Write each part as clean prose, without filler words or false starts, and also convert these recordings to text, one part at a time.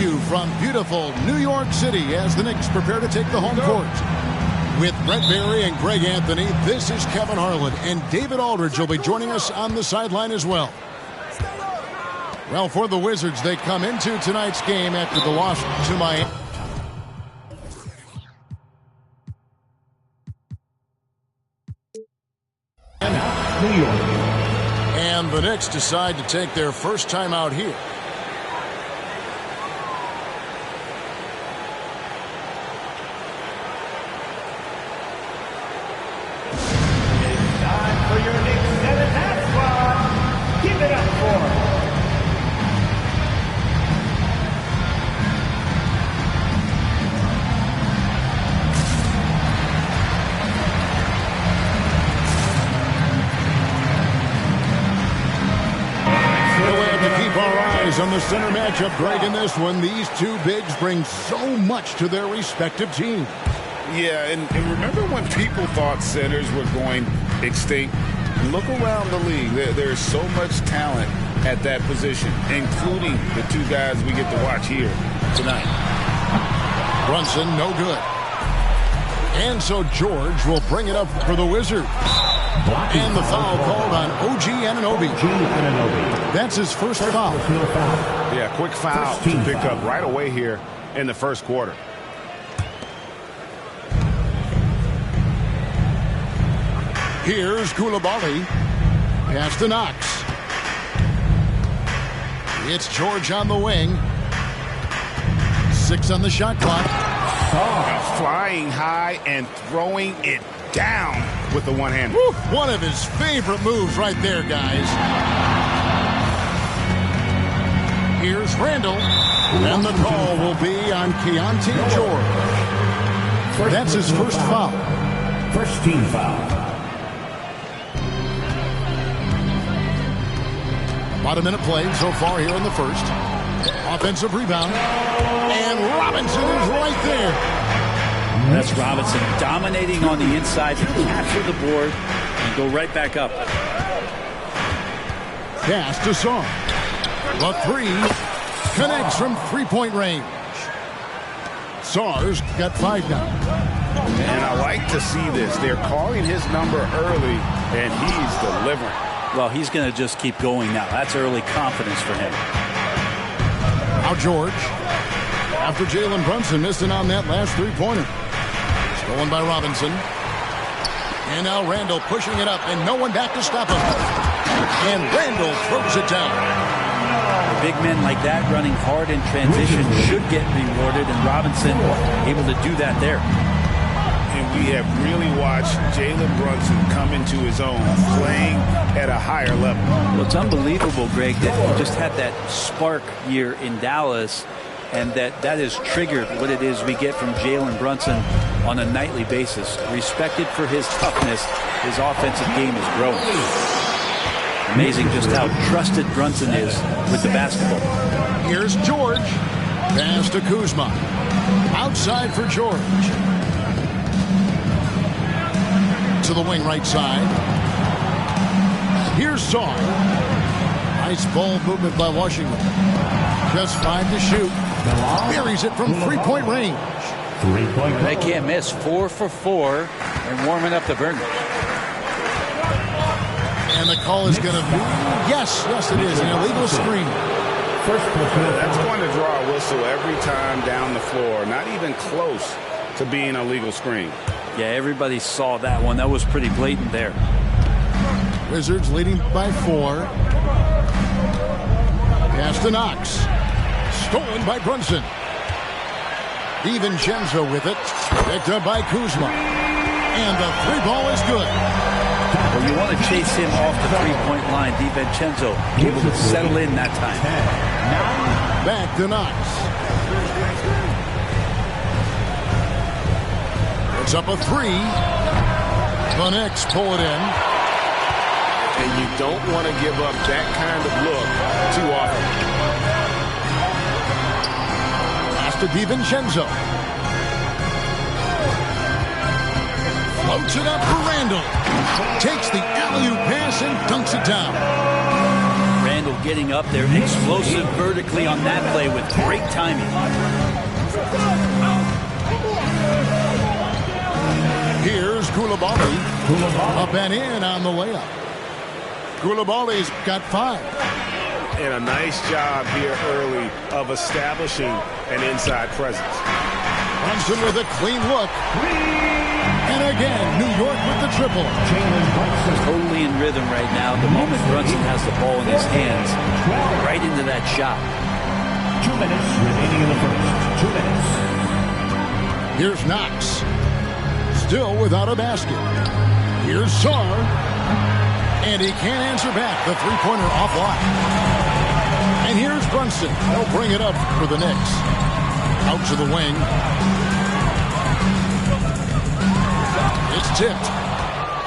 you from beautiful New York City as the Knicks prepare to take the home court. With Brett Barry and Greg Anthony, this is Kevin Harlan, and David Aldridge will be joining us on the sideline as well. Well, for the Wizards, they come into tonight's game after the loss to Miami. New York. And the Knicks decide to take their first time out here. It's time for your Knicks 7-half squad. Give it up for on the center matchup, Greg, in this one. These two bigs bring so much to their respective teams. Yeah, and remember when people thought centers were going extinct? Look around the league. There's so much talent at that position, including the two guys we get to watch here tonight. Brunson, no good. And so George will bring it up for the Wizards. And the foul called on OG Anunoby. That's his first foul. Yeah, quick foul to pick up right away here in the first quarter. Here's Koulibaly. Pass to Knox. It's George on the wing. 6 on the shot clock. Flying high and throwing it down with the one-hander. One of his favorite moves right there, guys. Here's Randall. And the call will be on Keontae George. That's his first foul. First team foul. About a minute played so far here in the first. Offensive rebound. And Robinson is right there. That's Robinson dominating on the inside to capture the board and go right back up. Pass to Song. The three connects from three-point range. Sar's got 5 now. And I like to see this. They're calling his number early, and he's delivering. Well, he's going to just keep going now. That's early confidence for him. Now George, after Jalen Brunson missing on that last three-pointer. Stolen by Robinson. And now Randall pushing it up, and no one back to stop him. And Randall throws it down. Big men like that running hard in transition should get rewarded, and Robinson able to do that there. And we have really watched Jalen Brunson come into his own, playing at a higher level. Well, it's unbelievable, Greg, that he just had that spark year in Dallas, and that has triggered what it is we get from Jalen Brunson on a nightly basis. Respected for his toughness, his offensive game is growing. Amazing just how trusted Brunson is with the basketball. Here's George. Pass to Kuzma. Outside for George. To the wing right side. Here's Song. Nice ball movement by Washington. Just 5 to shoot. Buries it from three-point range. They can't miss. 4 for 4 and warming up the burner. And the call is going to be, yes, it is, an illegal screen. That's going to draw a whistle every time down the floor. Not even close to being a legal screen. Yeah, everybody saw that one. That was pretty blatant there. Wizards leading by 4. Pass to Knox. Stolen by Brunson. DiVincenzo with it. Picked up by Kuzma. And the three ball is good. Well, you want to chase him off the three-point line. DiVincenzo able to settle in that time. Back to Knox. It's up a 3. The Knicks pull it in. And you don't want to give up that kind of look too often. Pass to DiVincenzo. Floats it up for Randall. Takes the alley-oop pass and dunks it down. Randall getting up there. Explosive vertically on that play with great timing. Here's Koulibaly. Up and in on the layup. Koulibaly's got 5. And a nice job here early of establishing an inside presence. Brunson with a clean look. And again, New York with the triple. Totally in rhythm right now. The moment Brunson has the ball in his hands, right into that shot. 2 minutes remaining in the first. 2 minutes. Here's Knox. Still without a basket. Here's Sarr. And he can't answer back. The three-pointer offline. And here's Brunson. They'll bring it up for the Knicks. Out to the wing. It's tipped.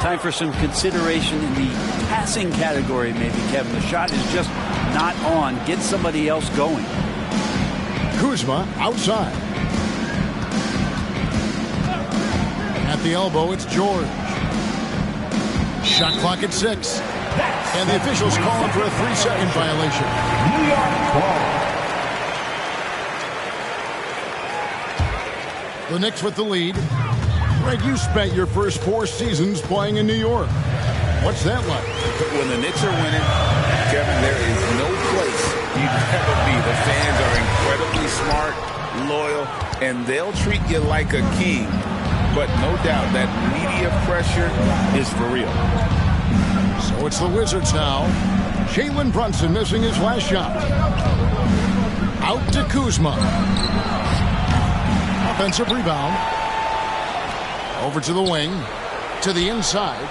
Time for some consideration in the passing category, maybe, Kevin. The shot is just not on. Get somebody else going. Kuzma outside. At the elbow, it's George. Shot clock at 6. And the officials calling for a 3-second violation. New York ball. The Knicks with the lead. Greg, you spent your first 4 seasons playing in New York. What's that like? When the Knicks are winning, Kevin, there is no place you'd rather be. The fans are incredibly smart, loyal, and they'll treat you like a king. But no doubt that media pressure is for real. So it's the Wizards now. Jalen Brunson missing his last shot. Out to Kuzma. Offensive rebound. Over to the wing. To the inside.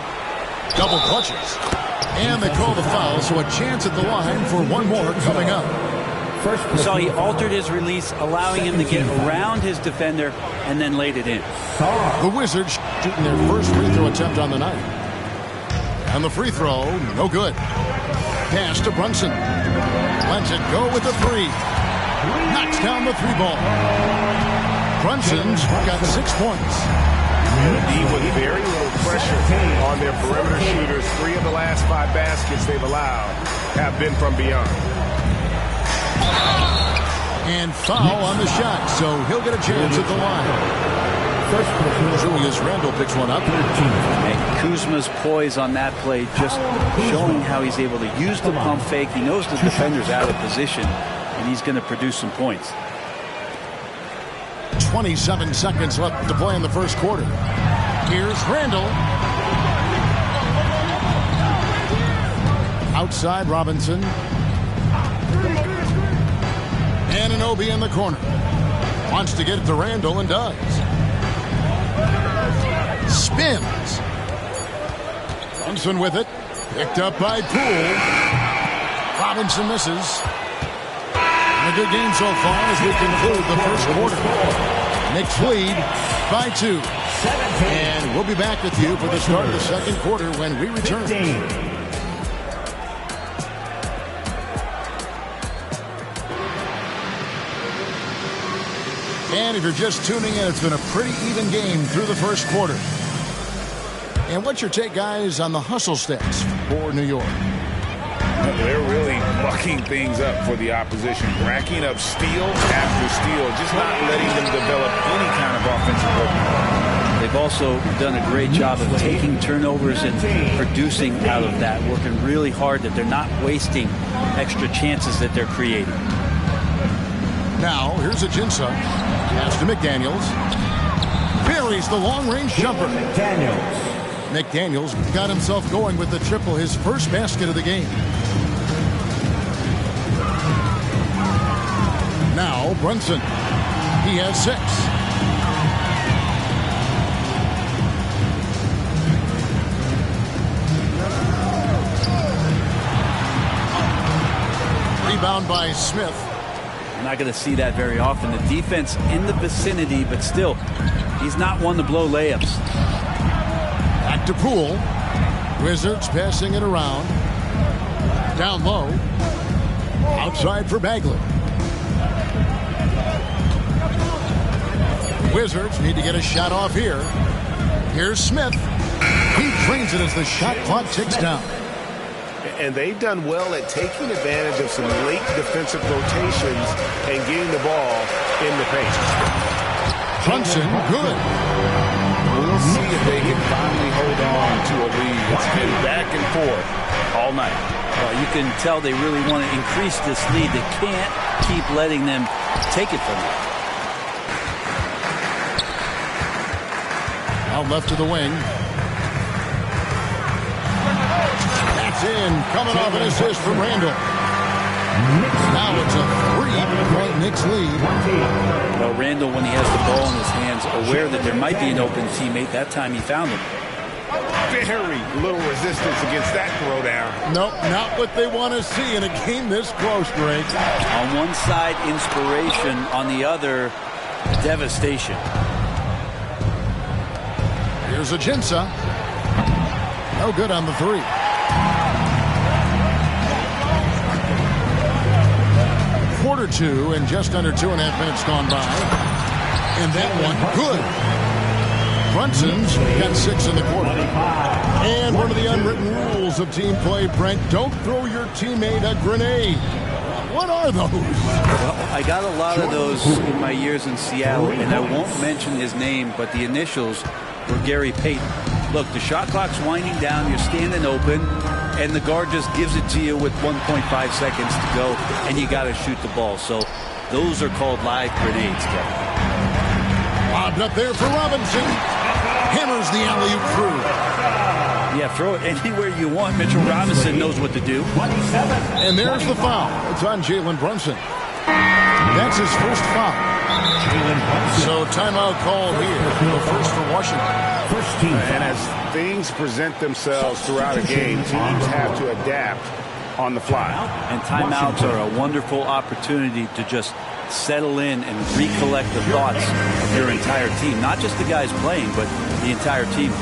Double clutches. And they call the foul, so a chance at the line for one more coming up. So he altered his release, allowing him to get around his defender and then laid it in. The Wizards shooting their first free throw attempt on the night. And the free throw, no good. Pass to Brunson. Lets it go with the 3. Knocks down the 3 ball. Brunson's got 6 points. D with very little pressure on their perimeter shooters. 3 of the last 5 baskets they've allowed have been from beyond. And foul on the shot, so he'll get a chance at the line. Julius Randle picks one up. And Kuzma's poise on that play, just showing how he's able to use the pump fake. He knows the defender's out of position, and he's going to produce some points. 27 seconds left to play in the first quarter. Here's Randle. Outside Robinson. Anunoby in the corner. Wants to get it to Randle and does. Spins. Brunson with it. Picked up by Poole. Robinson misses. And a good game so far as we conclude the first quarter. Knicks lead by 2. And we'll be back with you for the start of the second quarter when we return. And if you're just tuning in, it's been a pretty even game through the first quarter. And what's your take, guys, on the hustle stats for New York? They're really mucking things up for the opposition, racking up steal after steal, just not letting them develop any kind of offensive rhythm. They've also done a great job of taking turnovers and producing out of that, working really hard that they're not wasting extra chances that they're creating. Now, here's Ajinça. Pass to McDaniels. Buries the long-range jumper. McDaniels got himself going with the triple, his first basket of the game. Now, Brunson. He has 6. Rebound by Smith. We're not going to see that very often. The defense in the vicinity, but still, he's not one to blow layups. Back to Poole. Wizards passing it around. Down low. Outside for Bagley. Wizards need to get a shot off here. Here's Smith. He drains it as the shot clock ticks down. and they've done well at taking advantage of some late defensive rotations and getting the ball in the paint. Brunson, good. We'll see if they can finally hold on to a lead. It's been back and forth all night. You can tell they really want to increase this lead. They can't keep letting them take it from them. Out left to the wing. That's in. Coming off an assist from Randall. Now it's a 3-point Knicks lead. Well, Randall, when he has the ball in his hands, aware that there might be an open teammate, that time he found him. Very little resistance against that throwdown. Nope, not what they want to see in a game this close, Greg. On one side, inspiration. On the other, devastation. Here's Ajinça. No good on the 3. Quarter 2 and just under 2.5 minutes gone by. And that one, good. Brunson's got 6 in the quarter. And one of the unwritten rules of team play, Brent, don't throw your teammate a grenade. What are those? Well, I got a lot of those in my years in Seattle, and I won't mention his name, but the initials were Gary Payton. Look, the shot clock's winding down, you're standing open, and the guard just gives it to you with 1.5 seconds to go, and you got to shoot the ball. So those are called live grenades, Kevin. Lobbed up there for Robinson. Hammers the alley-oop through. Yeah, throw it anywhere you want. Mitchell Robinson knows what to do. And there's the foul. It's on Jalen Brunson. That's his first foul. So timeout called here. The first for Washington. And as things present themselves throughout a game, teams have to adapt on the fly. And timeouts are a wonderful opportunity to just settle in and recollect the thoughts of your entire team. Not just the guys playing, but the entire team.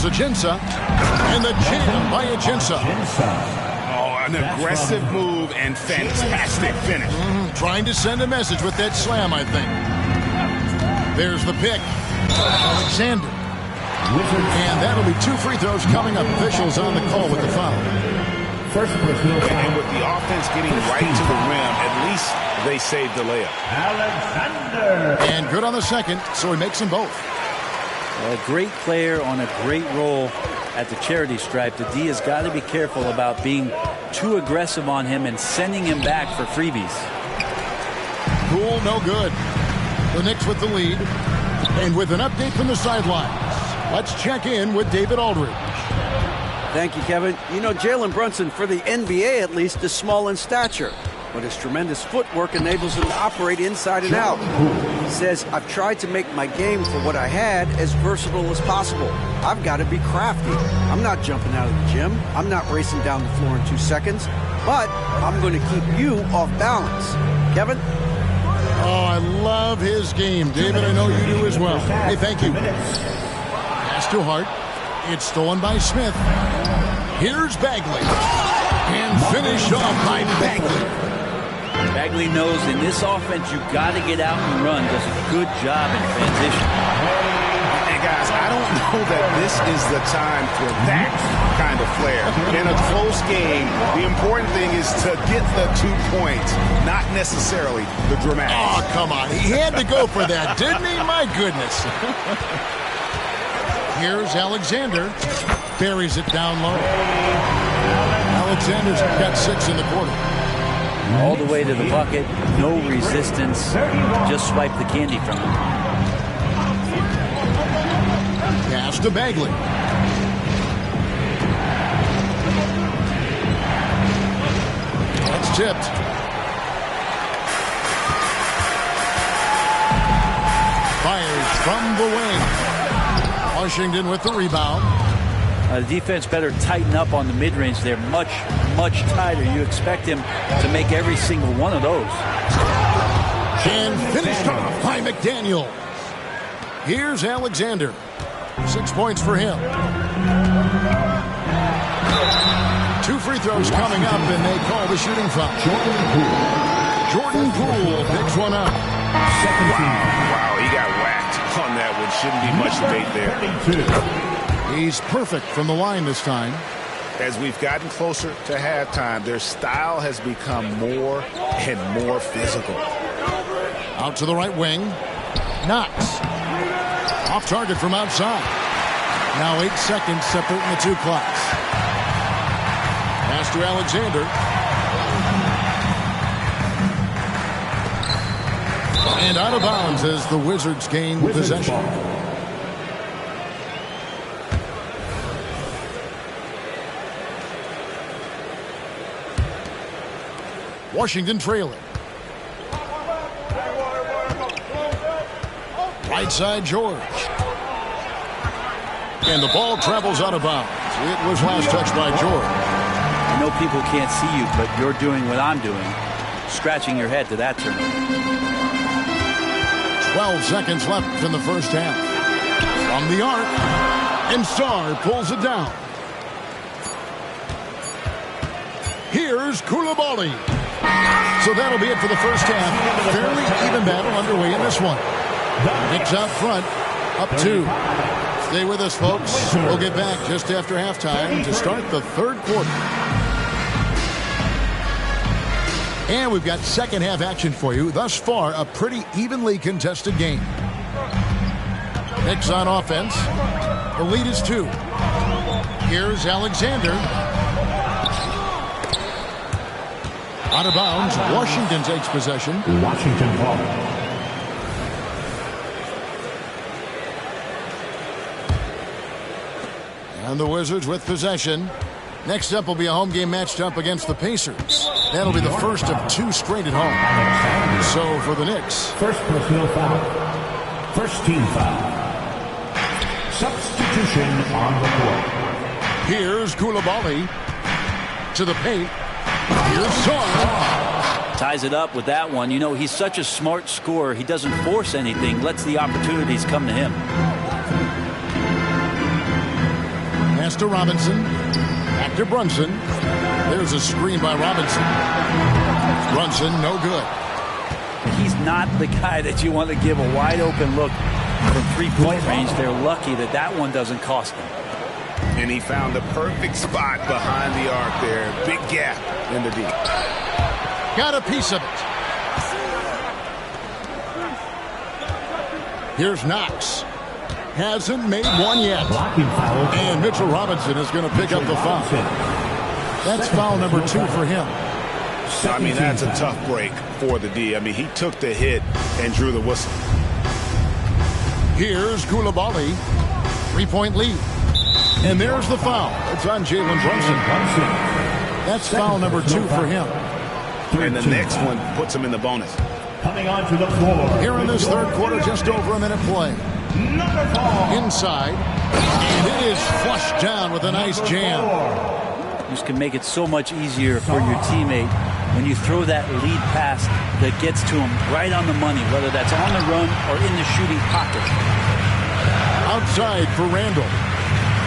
Ajinça, and the jam by Ajinça. Oh, an aggressive move and fantastic finish. Trying to send a message with that slam, I think. There's the pick. Alexander. And that'll be 2 free throws coming up. Officials on the call with the foul. And with the offense getting right to the rim, at least they saved the layup. Alexander. And good on the second, so he makes them both. A great player on a great role at the charity stripe. The D has got to be careful about being too aggressive on him and sending him back for freebies. Cool, no good. The Knicks with the lead. And with an update from the sidelines, let's check in with David Aldridge. Thank you, Kevin. You know, Jalen Brunson, for the NBA at least, is small in stature, but his tremendous footwork enables him to operate inside and out. He says, I've tried to make my game for what I had as versatile as possible. I've got to be crafty. I'm not jumping out of the gym. I'm not racing down the floor in 2 seconds, but I'm going to keep you off balance. Kevin? Oh, I love his game. David, I know you do as well. Hey, thank you. Pass to Hart. It's stolen by Smith. Here's Bagley. And finished off by Bagley. Bagley knows in this offense you've got to get out and run. Does a good job in transition. Hey, guys, I don't know that this is the time for that kind of flair. In a close game, the important thing is to get the 2 points, not necessarily the dramatic. Oh, come on. He had to go for that, didn't he? My goodness. Here's Alexander. Buries it down low. Alexander's got 6 in the quarter. All the way to the bucket. No resistance. Just swipe the candy from him. Pass to Bagley. That's tipped. Fires from the wing. Washington with the rebound. The defense better tighten up on the mid-range. They're much, much tighter. You expect him to make every single one of those. And finished off by McDaniel. Here's Alexander. 6 points for him. 2 free throws coming up, and they call the shooting foul. Jordan Poole picks one up. Wow, he got whacked on that one. Shouldn't be much debate there. He's perfect from the line this time. As we've gotten closer to halftime, their style has become more and more physical. Out to the right wing. Knox. Off target from outside. Now 8 seconds separating the two clocks. Pass to Alexander. And out of bounds as the Wizards gain possession. Washington trailing. Right side George. And the ball travels out of bounds. It was last touched by George. I know people can't see you, but you're doing what I'm doing. Scratching your head to that turnover. 12 seconds left in the first half. From the arc. And Sarr pulls it down. Here's Koulibaly. So that'll be it for the first half. Fairly even battle underway in this one. Knicks out front, up 2. Stay with us, folks. We'll get back just after halftime to start the third quarter. And we've got second half action for you. Thus far, a pretty evenly contested game. Knicks on offense. The lead is 2. Here's Alexander. Out of bounds. Washington takes possession. Washington ball. And the Wizards with possession. Next up will be a home game matched up against the Pacers. That'll be the first of 2 straight at home. So for the Knicks. First personal foul. First team foul. Substitution on the court. Here's Koulibaly. To the paint. Here's Sarr. Ties it up with that one. You know, he's such a smart scorer. He doesn't force anything. Lets the opportunities come to him. Pass to Robinson. Back to Brunson. There's a screen by Robinson. Brunson, no good. He's not the guy that you want to give a wide open look from 3-point range. They're lucky that that one doesn't cost them. And he found the perfect spot behind the arc there. Big gap in the D. Got a piece of it. Here's Knox. Hasn't made one yet. And Mitchell Robinson is going to pick up the foul. That's foul number 2 for him. I mean, that's a tough break for the D. I mean, he took the hit and drew the whistle. Here's Koulibaly. 3-point lead. And there's the foul. It's on Jalen Brunson. That's foul number 2 for him. And the next one puts him in the bonus. Coming onto the floor. Here in this third quarter, just over a minute play. Inside. And it is flushed down with a nice jam. This can make it so much easier for your teammate when you throw that lead pass that gets to him right on the money, whether that's on the run or in the shooting pocket. Outside for Randall.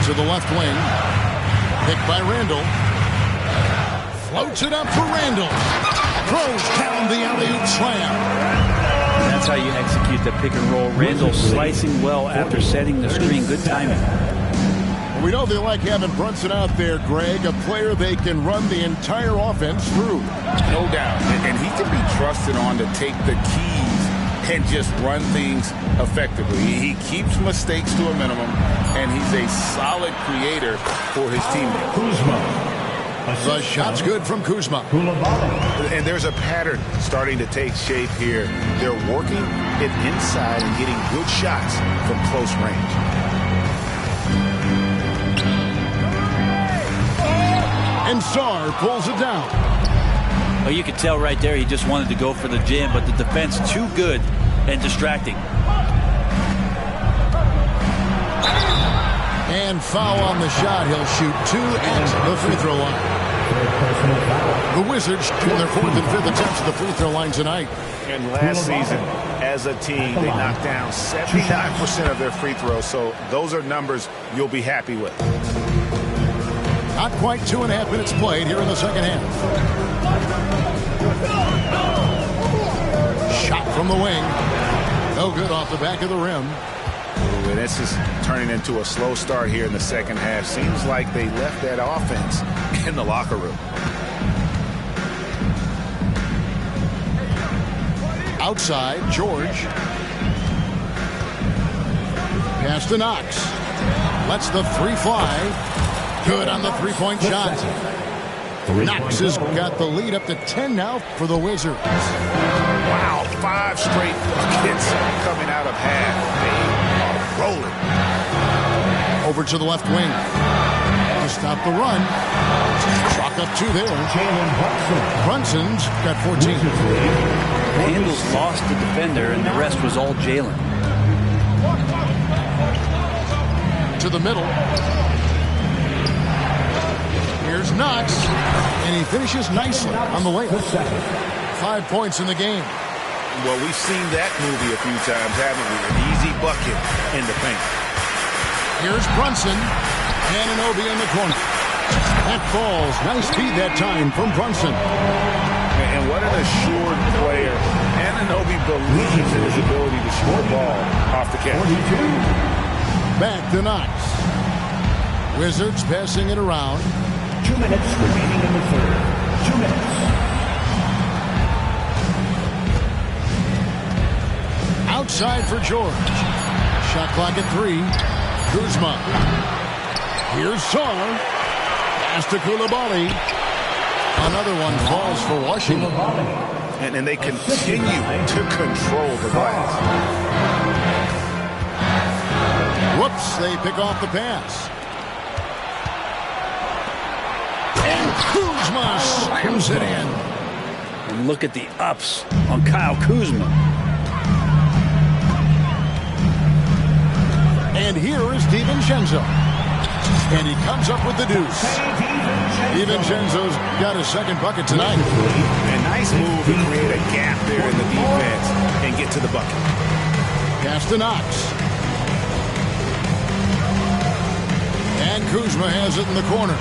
To the left wing. Picked by Randall. Floats it up for Randall. Throws down the alley-oop slam. That's how you execute the pick and roll. Randall slicing well after setting the screen. Good timing. We know they like having Brunson out there, Greg, a player they can run the entire offense through. No doubt. And he can be trusted on to take the keys and just run things effectively. He keeps mistakes to a minimum, and he's a solid creator for his teammates. Kuzma. The shot's good from Kuzma. And there's a pattern starting to take shape here. They're working it inside and getting good shots from close range. And Sarr pulls it down. Well, you could tell right there he just wanted to go for the jam, but the defense too good and distracting. And foul on the shot. He'll shoot 2 at the free throw line. The Wizards in their 4th and 5th attempts at the free throw line tonight. And last season, as a team, they knocked down 79% of their free throws. So those are numbers you'll be happy with. Not quite 2.5 minutes played here in the second half. Shot from the wing. No good off the back of the rim. Ooh, and this is turning into a slow start here in the second half. Seems like they left that offense in the locker room. Outside, George. Pass to Knox. Lets the 3 fly. Good on the 3-point shot. Knox has got the lead up to 10 now for the Wizards. Wow, 5 straight buckets coming out of half. They are rolling. Over to the left wing. To stop the run. Chalk up 2 there. Brunson's got 14. Handles lost the defender, and the rest was all Jalen. To the middle. Here's Knox, and he finishes nicely on the layup. 5 points in the game. Well, we've seen that movie a few times, haven't we? An easy bucket in the paint. Here's Brunson. Anunoby in the corner. That falls. Nice feed that time from Brunson. And what an assured player. Anunoby believes in his ability to shoot the ball off the catch. Back to Knox. Wizards passing it around. 2 minutes remaining in the third. 2 minutes. Outside for George. Shot clock at 3. Kuzma. Here's Sarr. Pass to Coulibaly. Another one falls for Washington. And they continue to control the glass. Whoops, they pick off the pass. And Kuzma slams it in. And look at the ups on Kyle Kuzma. And here is DiVincenzo. And he comes up with the deuce. DiVincenzo's got his second bucket tonight. A nice move to create a gap there in the defense and get to the bucket. Pass to Knox. And Kuzma has it in the corner.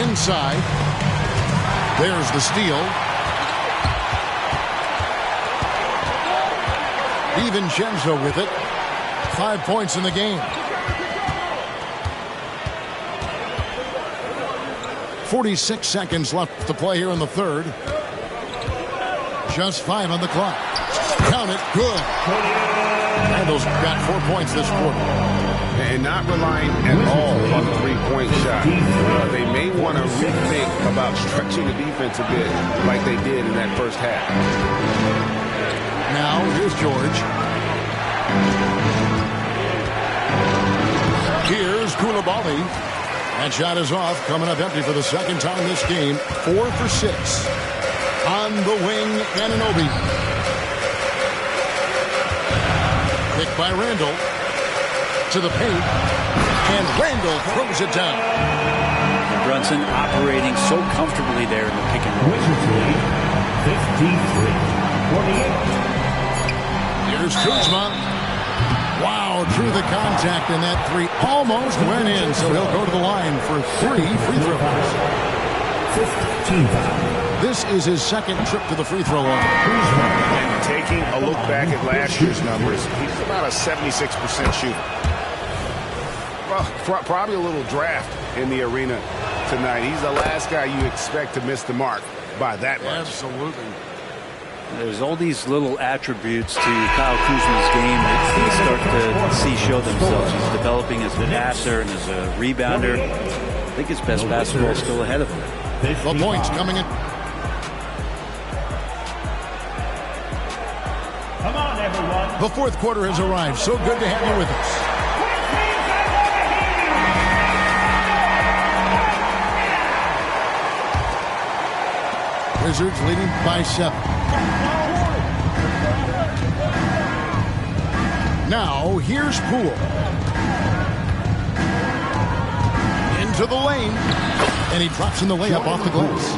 Inside. There's the steal. DiVincenzo with it. 5 points in the game. 46 seconds left to play here in the third. Just 5 on the clock. Count it. Good. Randall's got 4 points this quarter. And not relying at all on the 3-point shot. They may want to rethink about stretching the defense a bit like they did in that first half. Now, here's George. Here's Coulibaly. That shot is off, coming up empty for the second time this game. 4 for 6. On the wing, Anunoby. Picked by Randall. To the paint. And Randall throws it down. And Brunson operating so comfortably there in the pick and roll. Wizards lead 53-48. Here's Kuzma. Wow, drew the contact, and that 3 almost went in, so he'll go to the line for 3 free throws. 15 foul. This is his second trip to the free throw line. And taking a look back at last year's numbers, he's about a 76% shooter. Well, probably a little draft in the arena tonight. He's the last guy you expect to miss the mark by that much. Absolutely. There's all these little attributes to Kyle Kuzma's game that you start to see show themselves. He's developing as a passer and as a rebounder. I think his best basketball is still ahead of him. The points coming in. Come on, everyone. The fourth quarter has arrived. So good to have you with us. Wizards leading by 7. Now, here's Poole. Into the lane. And he drops in the layup off the glass.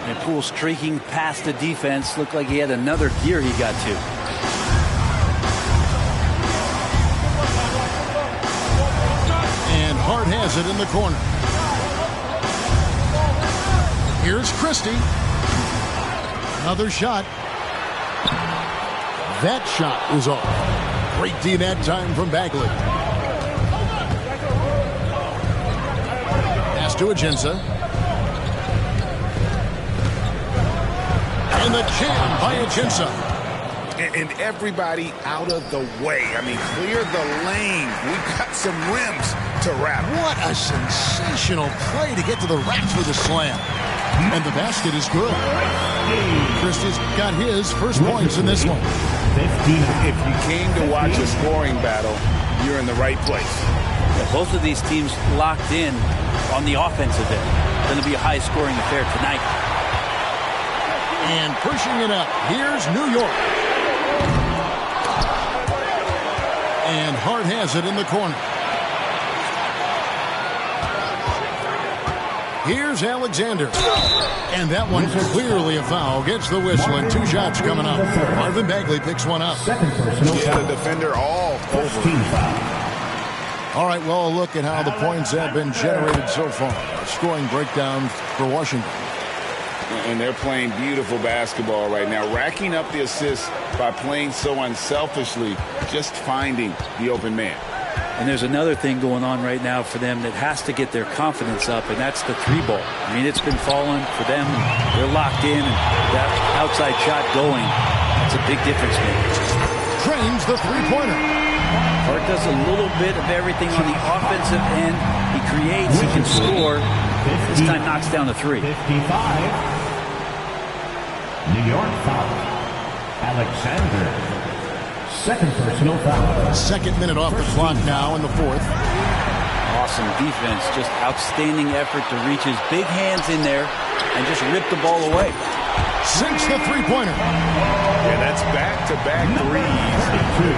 And Poole streaking past the defense. Looked like he had another gear he got to. And Hart has it in the corner. Here's Christie. Another shot. That shot is off. Great D that time from Bagley. Pass to Ajinça. And the jam by Ajinça. And everybody out of the way. I mean, clear the lane. We've got some rims to wrap. What a sensational play to get to the rack for the slam. And the basket is good. Christie's got his first points in this one. If you came to watch a scoring battle, you're in the right place. Yeah, both of these teams locked in on the offensive end. Going to be a high-scoring affair tonight. And pushing it up, here's New York. And Hart has it in the corner. Here's Alexander. And that one clearly a foul. Gets the whistle and 2 shots coming up. Marvin Bagley picks one up. Yeah, the defender all over. All right, well, a look at how the points have been generated so far. A scoring breakdown for Washington. And they're playing beautiful basketball right now, racking up the assists by playing so unselfishly, just finding the open man. And there's another thing going on right now for them that has to get their confidence up, and that's the 3-ball. I mean, it's been falling for them. They're locked in, and that outside shot going, that's a big difference maker. Trains the 3-pointer. Hart does a little bit of everything on the offensive end. He creates, he can score. This time knocks down the 3. 55. New York foul. Alexander. Second personal foul. Second minute off the clock now in the 4th. Awesome defense. Just outstanding effort to reach his big hands in there and just rip the ball away. Sinks the 3-pointer. Yeah, that's back-to-back threes.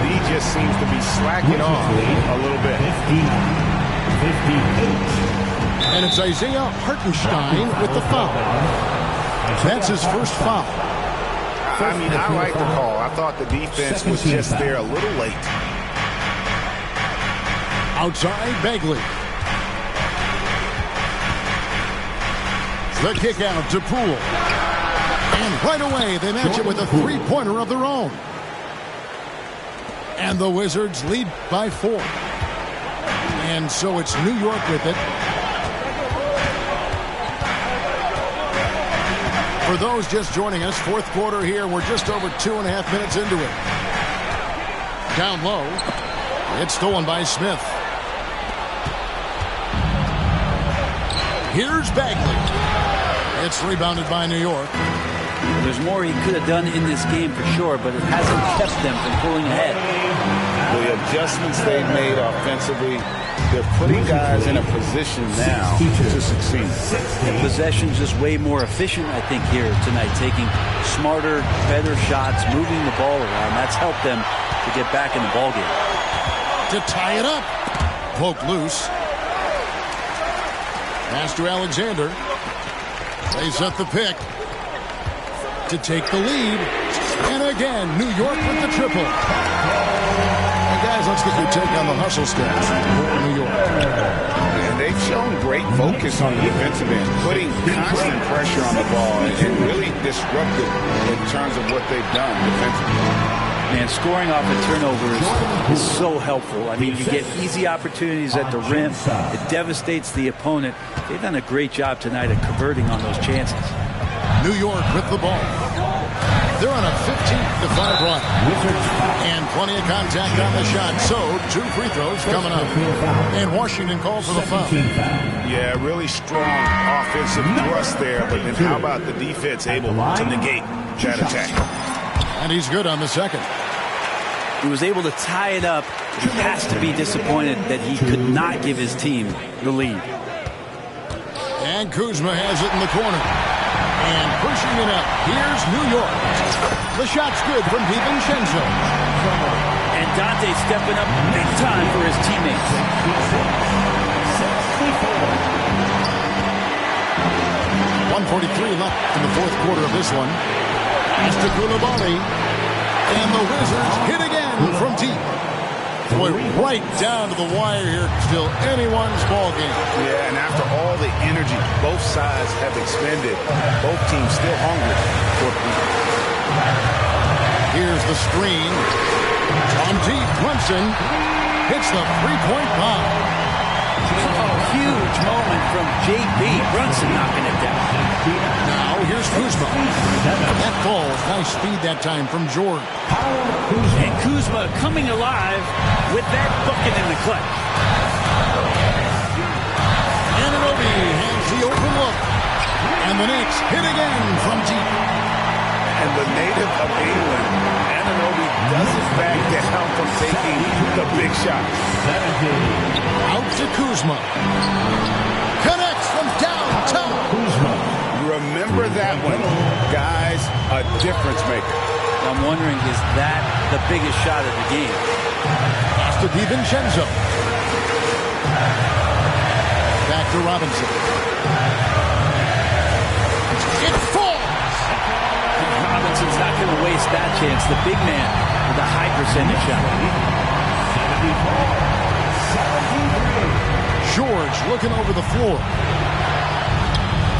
He just seems to be slacking off a little bit. 58. And it's Isaiah Hartenstein with the foul. That's his first foul. I mean, I like the call. I thought the defense was just there a little late. Outside, Bagley. The kick out to Poole. And right away, they match it with a 3-pointer of their own. And the Wizards lead by 4. And so it's New York with it. For those just joining us, 4th quarter here. We're just over 2.5 minutes into it. Down low. It's stolen by Smith. Here's Bagley. It's rebounded by New York. There's more he could have done in this game for sure, but it hasn't kept them from pulling ahead. The adjustments they've made offensively, they're putting guys in a position now to succeed. The possession's just way more efficient, I think, here tonight, taking smarter, better shots, moving the ball around. That's helped them to get back in the ballgame. To tie it up. Poked loose. Pass to Alexander. They set the pick to take the lead. And again, New York with the triple. And guys, let's get your take on the hustle stats for New York. And they've shown great focus on the defensive end, putting constant pressure on the ball and really disruptive in terms of what they've done defensively. Man, scoring off of turnovers is so helpful. I mean, you get easy opportunities at the rim. It devastates the opponent. They've done a great job tonight at converting on those chances. New York with the ball. They're on a 15-5 run. And plenty of contact on the shot. So, 2 free throws coming up. And Washington calls for the foul. Yeah, really strong offensive thrust there. But then how about the defense able to negate that attack? And he's good on the second. He was able to tie it up. He has to be disappointed that he could not give his team the lead. And Kuzma has it in the corner. And pushing it up, here's New York. The shot's good from DiVincenzo. And Dante stepping up big time for his teammates. 1:43 left in the fourth quarter of this one. Pass to Koulibaly. And the Wizards hit again from deep. Boy, right down to the wire here. Still anyone's ball game. Yeah, and after all the energy both sides have expended, both teams still hungry for the lead. Here's the screen. From deep, Brunson hits the three-point bomb. Oh, huge moment from J.B. Brunson knocking it down. Now here's Kuzma. That ball, nice speed that time from George. And Kuzma coming alive with that bucket in the clutch. Anunoby has the open look. And the Knicks hit again from deep. And the native of England, Anunoby doesn't back down from taking the big shot. Out to Kuzma. Connects from downtown. Remember that one. Guys, a difference maker. I'm wondering, is that the biggest shot of the game? Pass to DiVincenzo. Back to Robinson. It falls. Robinson's not going to waste that chance. The big man with a high percentage shot. George looking over the floor.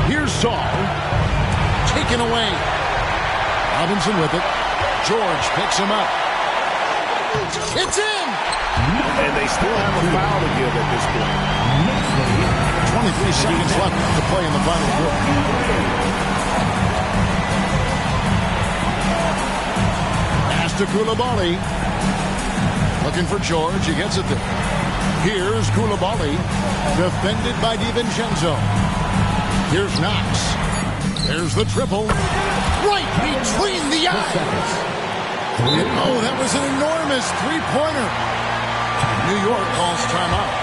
Here's Saul. Taken away. Robinson with it. George picks him up. It's in! And they still have a foul to give at this point. 23 seconds left to play in the final quarter. Pass to Koulibaly. Looking for George. He gets it there. Here's Koulibaly. Defended by DiVincenzo. Here's Knox. There's the triple. Right between the eyes. Oh, that was an enormous three-pointer. New York calls timeout.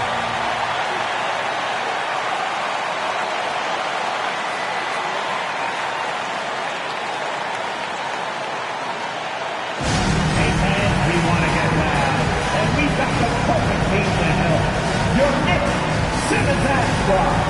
Hey fans, we want to get loud, and we've got the perfect team to help. Your Knicks 7-man squad.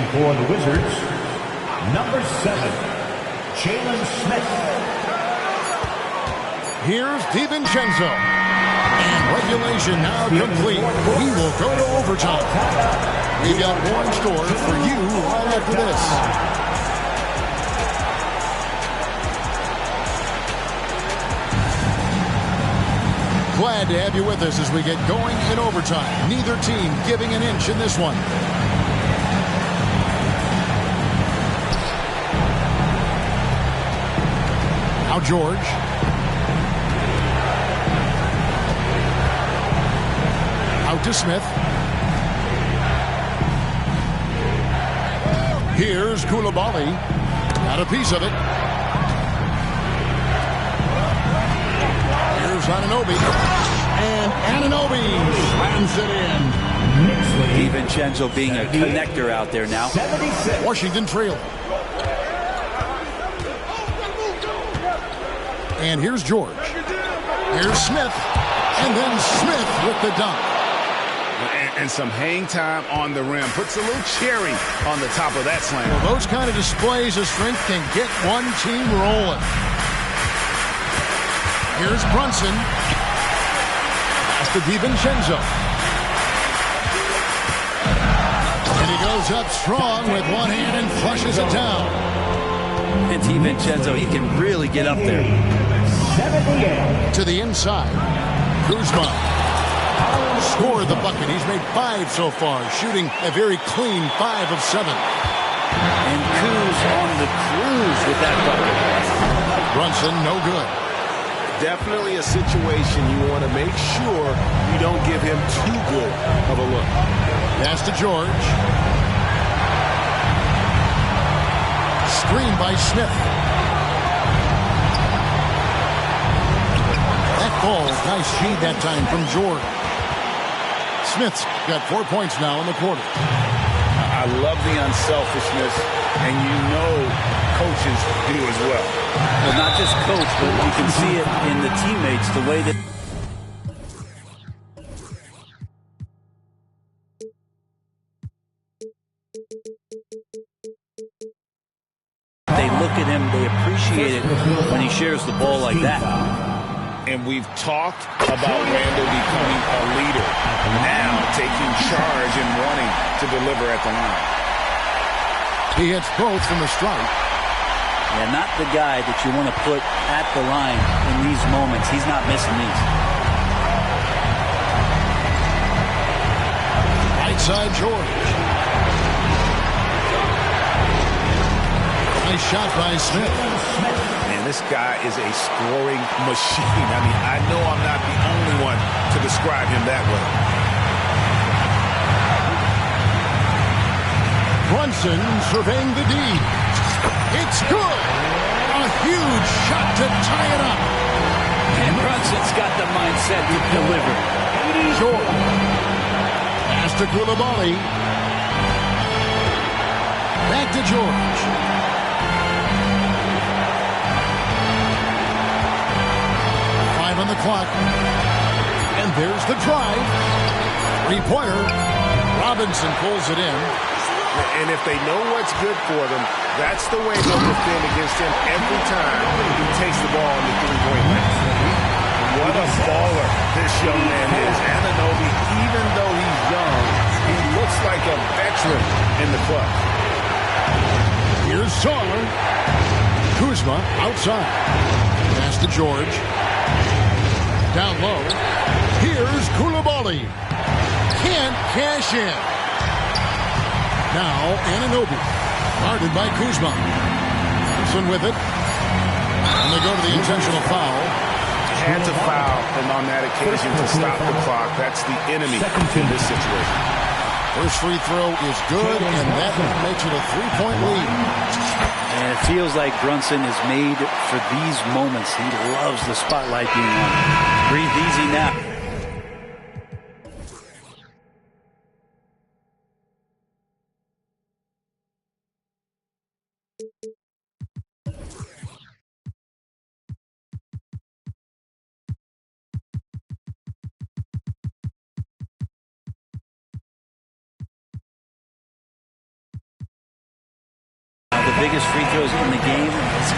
For the Wizards, number 7, Jalen Smith. Here's DiVincenzo. And regulation now complete. We will go to overtime. We've got more in store for you right after this. Glad to have you with us as we get going in overtime. Neither team giving an inch in this one. Now George. Out to Smith. Here's Koulibaly. Got a piece of it. Here's Anunoby. And Anunoby slams it in. DiVincenzo being a connector out there now. 76. Washington trailing. And here's George. Here's Smith. And then Smith with the dunk. And some hang time on the rim. Puts a little cherry on the top of that slam. Well, those kind of displays of strength can get one team rolling. Here's Brunson. Pass to DiVincenzo. And he goes up strong with one hand and flushes it down. And DiVincenzo, he can really get up there. 78. To the inside. Kuzma. scored the bucket. He's made 5 so far, shooting a very clean 5 of 7. And Kuz on the cruise with that bucket. Brunson, no good. Definitely a situation you want to make sure you don't give him too good of a look. Pass to George. Screen by Smith. That ball, nice feed that time from George. Smith's got 4 points now in the quarter. I love the unselfishness, and you know coaches do as well. Well, not just coach, but you can see it in the teammates, the way that they look at him, they appreciate it when he shares the ball like that. And we've talked about Randall becoming a leader, now taking charge and wanting to deliver at the line. He hits both from the stripe. Yeah, not the guy that you want to put at the line in these moments. He's not missing these. Right side, George. Nice shot by Smith. Man, this guy is a scoring machine. I mean, I know I'm not the only one to describe him that way. Brunson surveying the D. It's good. A huge shot to tie it up. And Brunson's got the mindset to deliver. George. Pass to Koulibaly. Back to George. On the clock. And there's the drive. 3-pointer. Robinson pulls it in. And if they know what's good for them, that's the way they'll defend against him every time he takes the ball in the three-point line. What a baller this young man is. Anunoby, even though he's young, he looks like a veteran in the club. Here's Sar. Kuzma outside. Pass to George. Down low. Here's Koulibaly. Can't cash in. Now Anunoby. Guarded by Kuzma. Thompson with it. And they go to the intentional foul. Had to foul him on that occasion to stop the clock. That's the enemy in this situation. First free throw is good, and that makes it a 3-point lead. And it feels like Brunson is made for these moments. He loves the spotlight being on him. Breathe easy now. The biggest free throws in the game is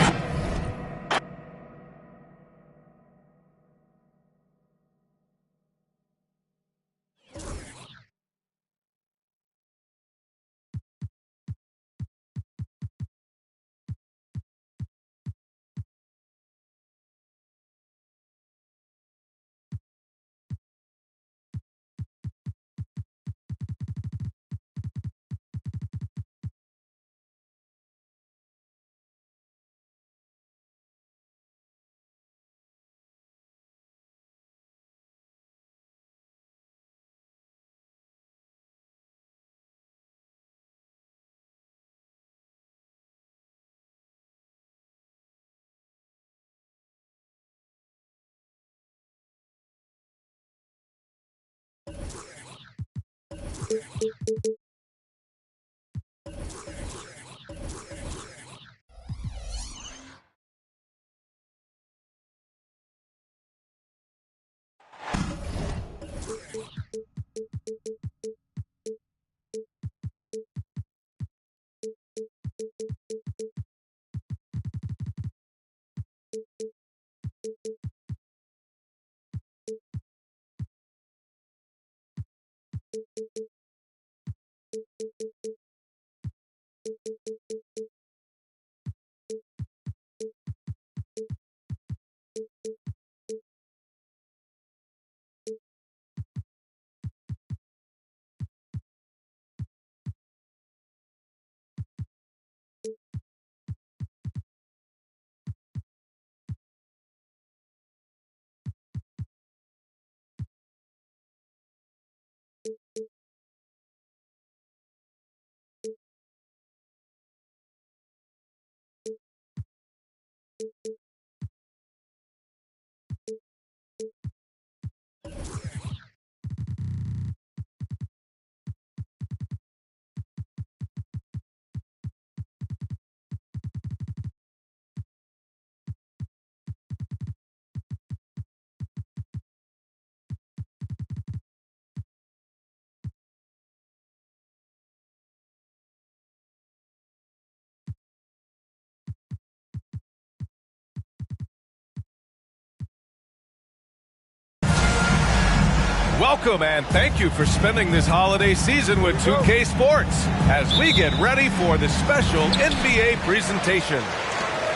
Welcome and thank you for spending this holiday season with 2K Sports as we get ready for the special NBA presentation.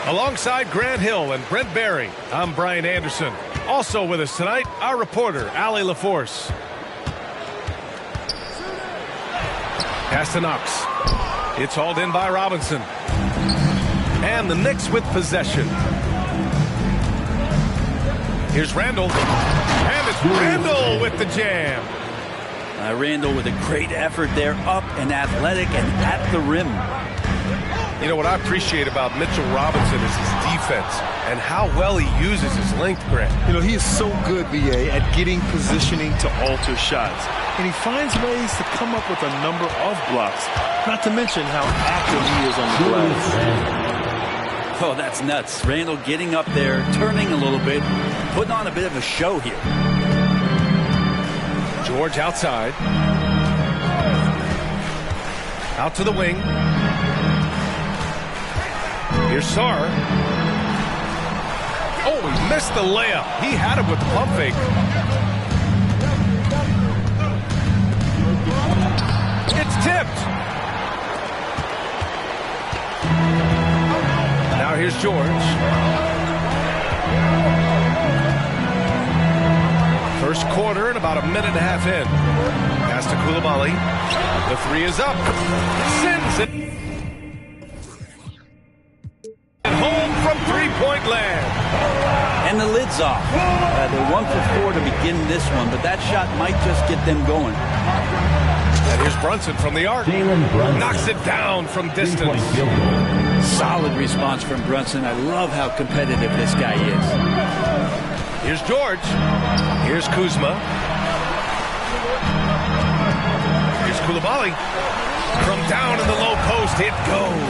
Alongside Grant Hill and Brent Barry, I'm Brian Anderson. Also with us tonight, our reporter, Allie LaForce. Pass to Knox. It's hauled in by Robinson. And the Knicks with possession. Here's Randall. And it's Randall with the jam. Randall with a great effort there, up and athletic and at the rim. You know what I appreciate about Mitchell Robinson is his defense and how well he uses his length, Grant. You know, he is so good, VA, at getting positioning to alter shots. And he finds ways to come up with a number of blocks, not to mention how active he is on the glass. Oh, that's nuts. Randall getting up there, turning a little bit, putting on a bit of a show here. George outside. Out to the wing. Here's Sarr. Oh, he missed the layup. He had it with the pump fake. It's tipped. Now here's George. First quarter and about a minute and a half in. Pass to Koulibaly. The three is up. Sends it. Home from three-point land. And the lid's off. They're 1 for 4 to begin this one, but that shot might just get them going. And here's Brunson from the arc. Knocks it down from distance. Solid response from Brunson. I love how competitive this guy is. Here's George. Here's Kuzma. Here's Koulibaly. From down in the low post, it goes.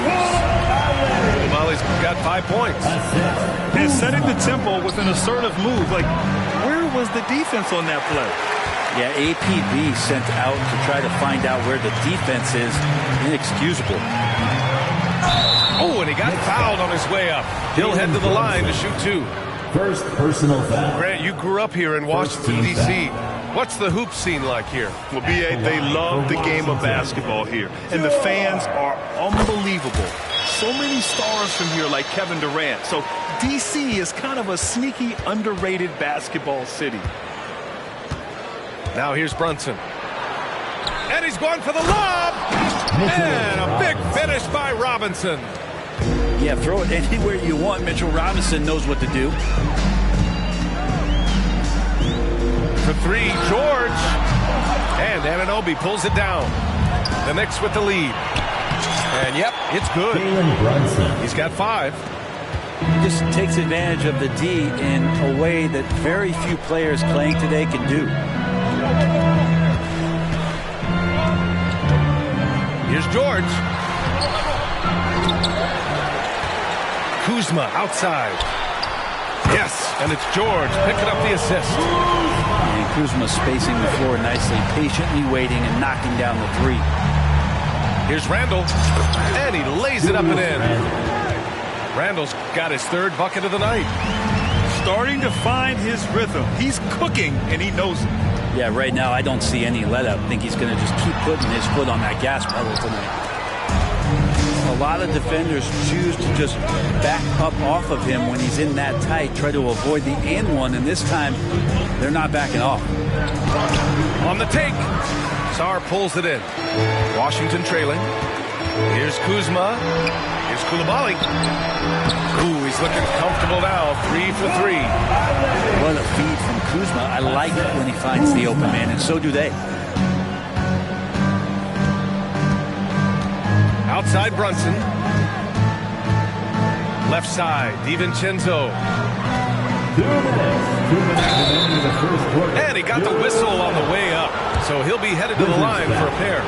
Koulibaly's got 5 points. And setting the tempo with an assertive move. Like, where was the defense on that play? Yeah, APB sent out to try to find out where the defense is. Inexcusable. Oh, and he got fouled on his way up. He'll head to the line to shoot 2. First personal foul. Grant, you grew up here in Washington, D.C. What's the hoop scene like here? Well, BA, they love the game of basketball here. And the fans are unbelievable. So many stars from here like Kevin Durant. So D.C. is kind of a sneaky, underrated basketball city. Now here's Brunson. And he's going for the lob. And a big finish by Robinson. Yeah, throw it anywhere you want. Mitchell Robinson knows what to do. For 3, George. And Anunoby pulls it down. The Knicks with the lead. And yep, it's good. He's got 5. He just takes advantage of the D in a way that very few players playing today can do. Here's George. Kuzma outside. Yes, and it's George picking up the assist. And Kuzma spacing the floor nicely, patiently waiting and knocking down the 3. Here's Randall, and he lays it up and in. Randall's got his 3rd bucket of the night. Starting to find his rhythm. He's cooking, and he knows it. Yeah, right now I don't see any let-up. I think he's going to just keep putting his foot on that gas pedal tonight. A lot of defenders choose to just back up off of him when he's in that tight, try to avoid the and one, and this time they're not backing off. On the take, Sarr pulls it in. Washington trailing. Here's Kuzma. Here's Koulibaly. Ooh, he's looking comfortable now. 3 for 3. What a feed from Kuzma. I like it when he finds the open man, and so do they. Outside Brunson. Left side, DiVincenzo. And he got the whistle on the way up. So he'll be headed to the line for a pair.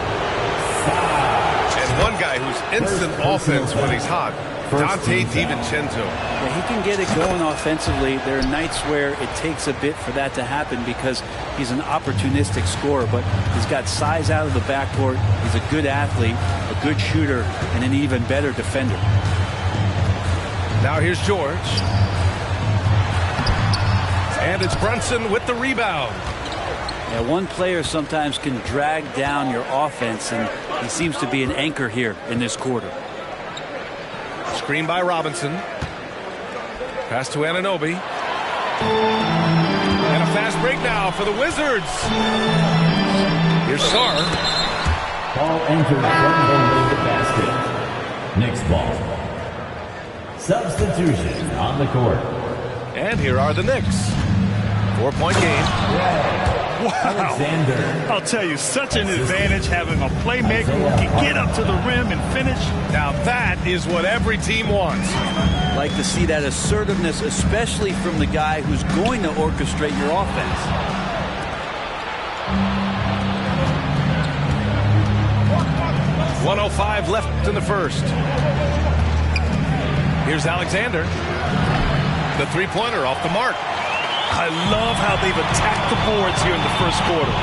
And one guy who's instant offense when he's hot, Dante DiVincenzo. Yeah, he can get it going offensively. There are nights where it takes a bit for that to happen because he's an opportunistic scorer, but he's got size out of the backcourt. He's a good athlete, a good shooter, and an even better defender. Now here's George. And it's Brunson with the rebound. Yeah, one player sometimes can drag down your offense, and he seems to be an anchor here in this quarter. Screen by Robinson. Pass to Anunoby. And a fast break now for the Wizards. Here's Sarr. Ball entered from below the basket. Knicks ball. Substitution on the court. And here are the Knicks. 4-point game. Wow. Alexander. I'll tell you, such an advantage having a playmaker who can get up to the rim and finish. Now that is what every team wants. Like to see that assertiveness, especially from the guy who's going to orchestrate your offense. .105 left in the first. Here's Alexander. The three-pointer off the mark. I love how they've attacked the boards here in the first quarter.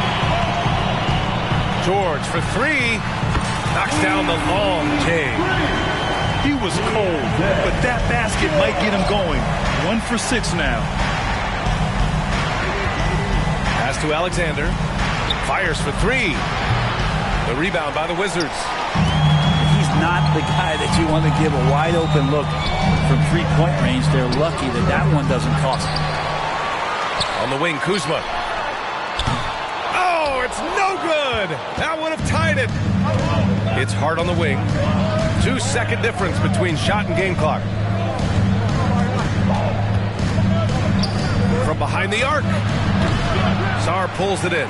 George for three. Knocks down the long J. He was cold, but that basket might get him going. 1 for 6 now. Pass to Alexander. Fires for three. The rebound by the Wizards. He's not the guy that you want to give a wide open look from three-point range. They're lucky that that one doesn't cost them. On the wing, Kuzma. Oh, it's no good. That would have tied it. It's Hart on the wing. 2-second difference between shot and game clock. From behind the arc. Sarr pulls it in.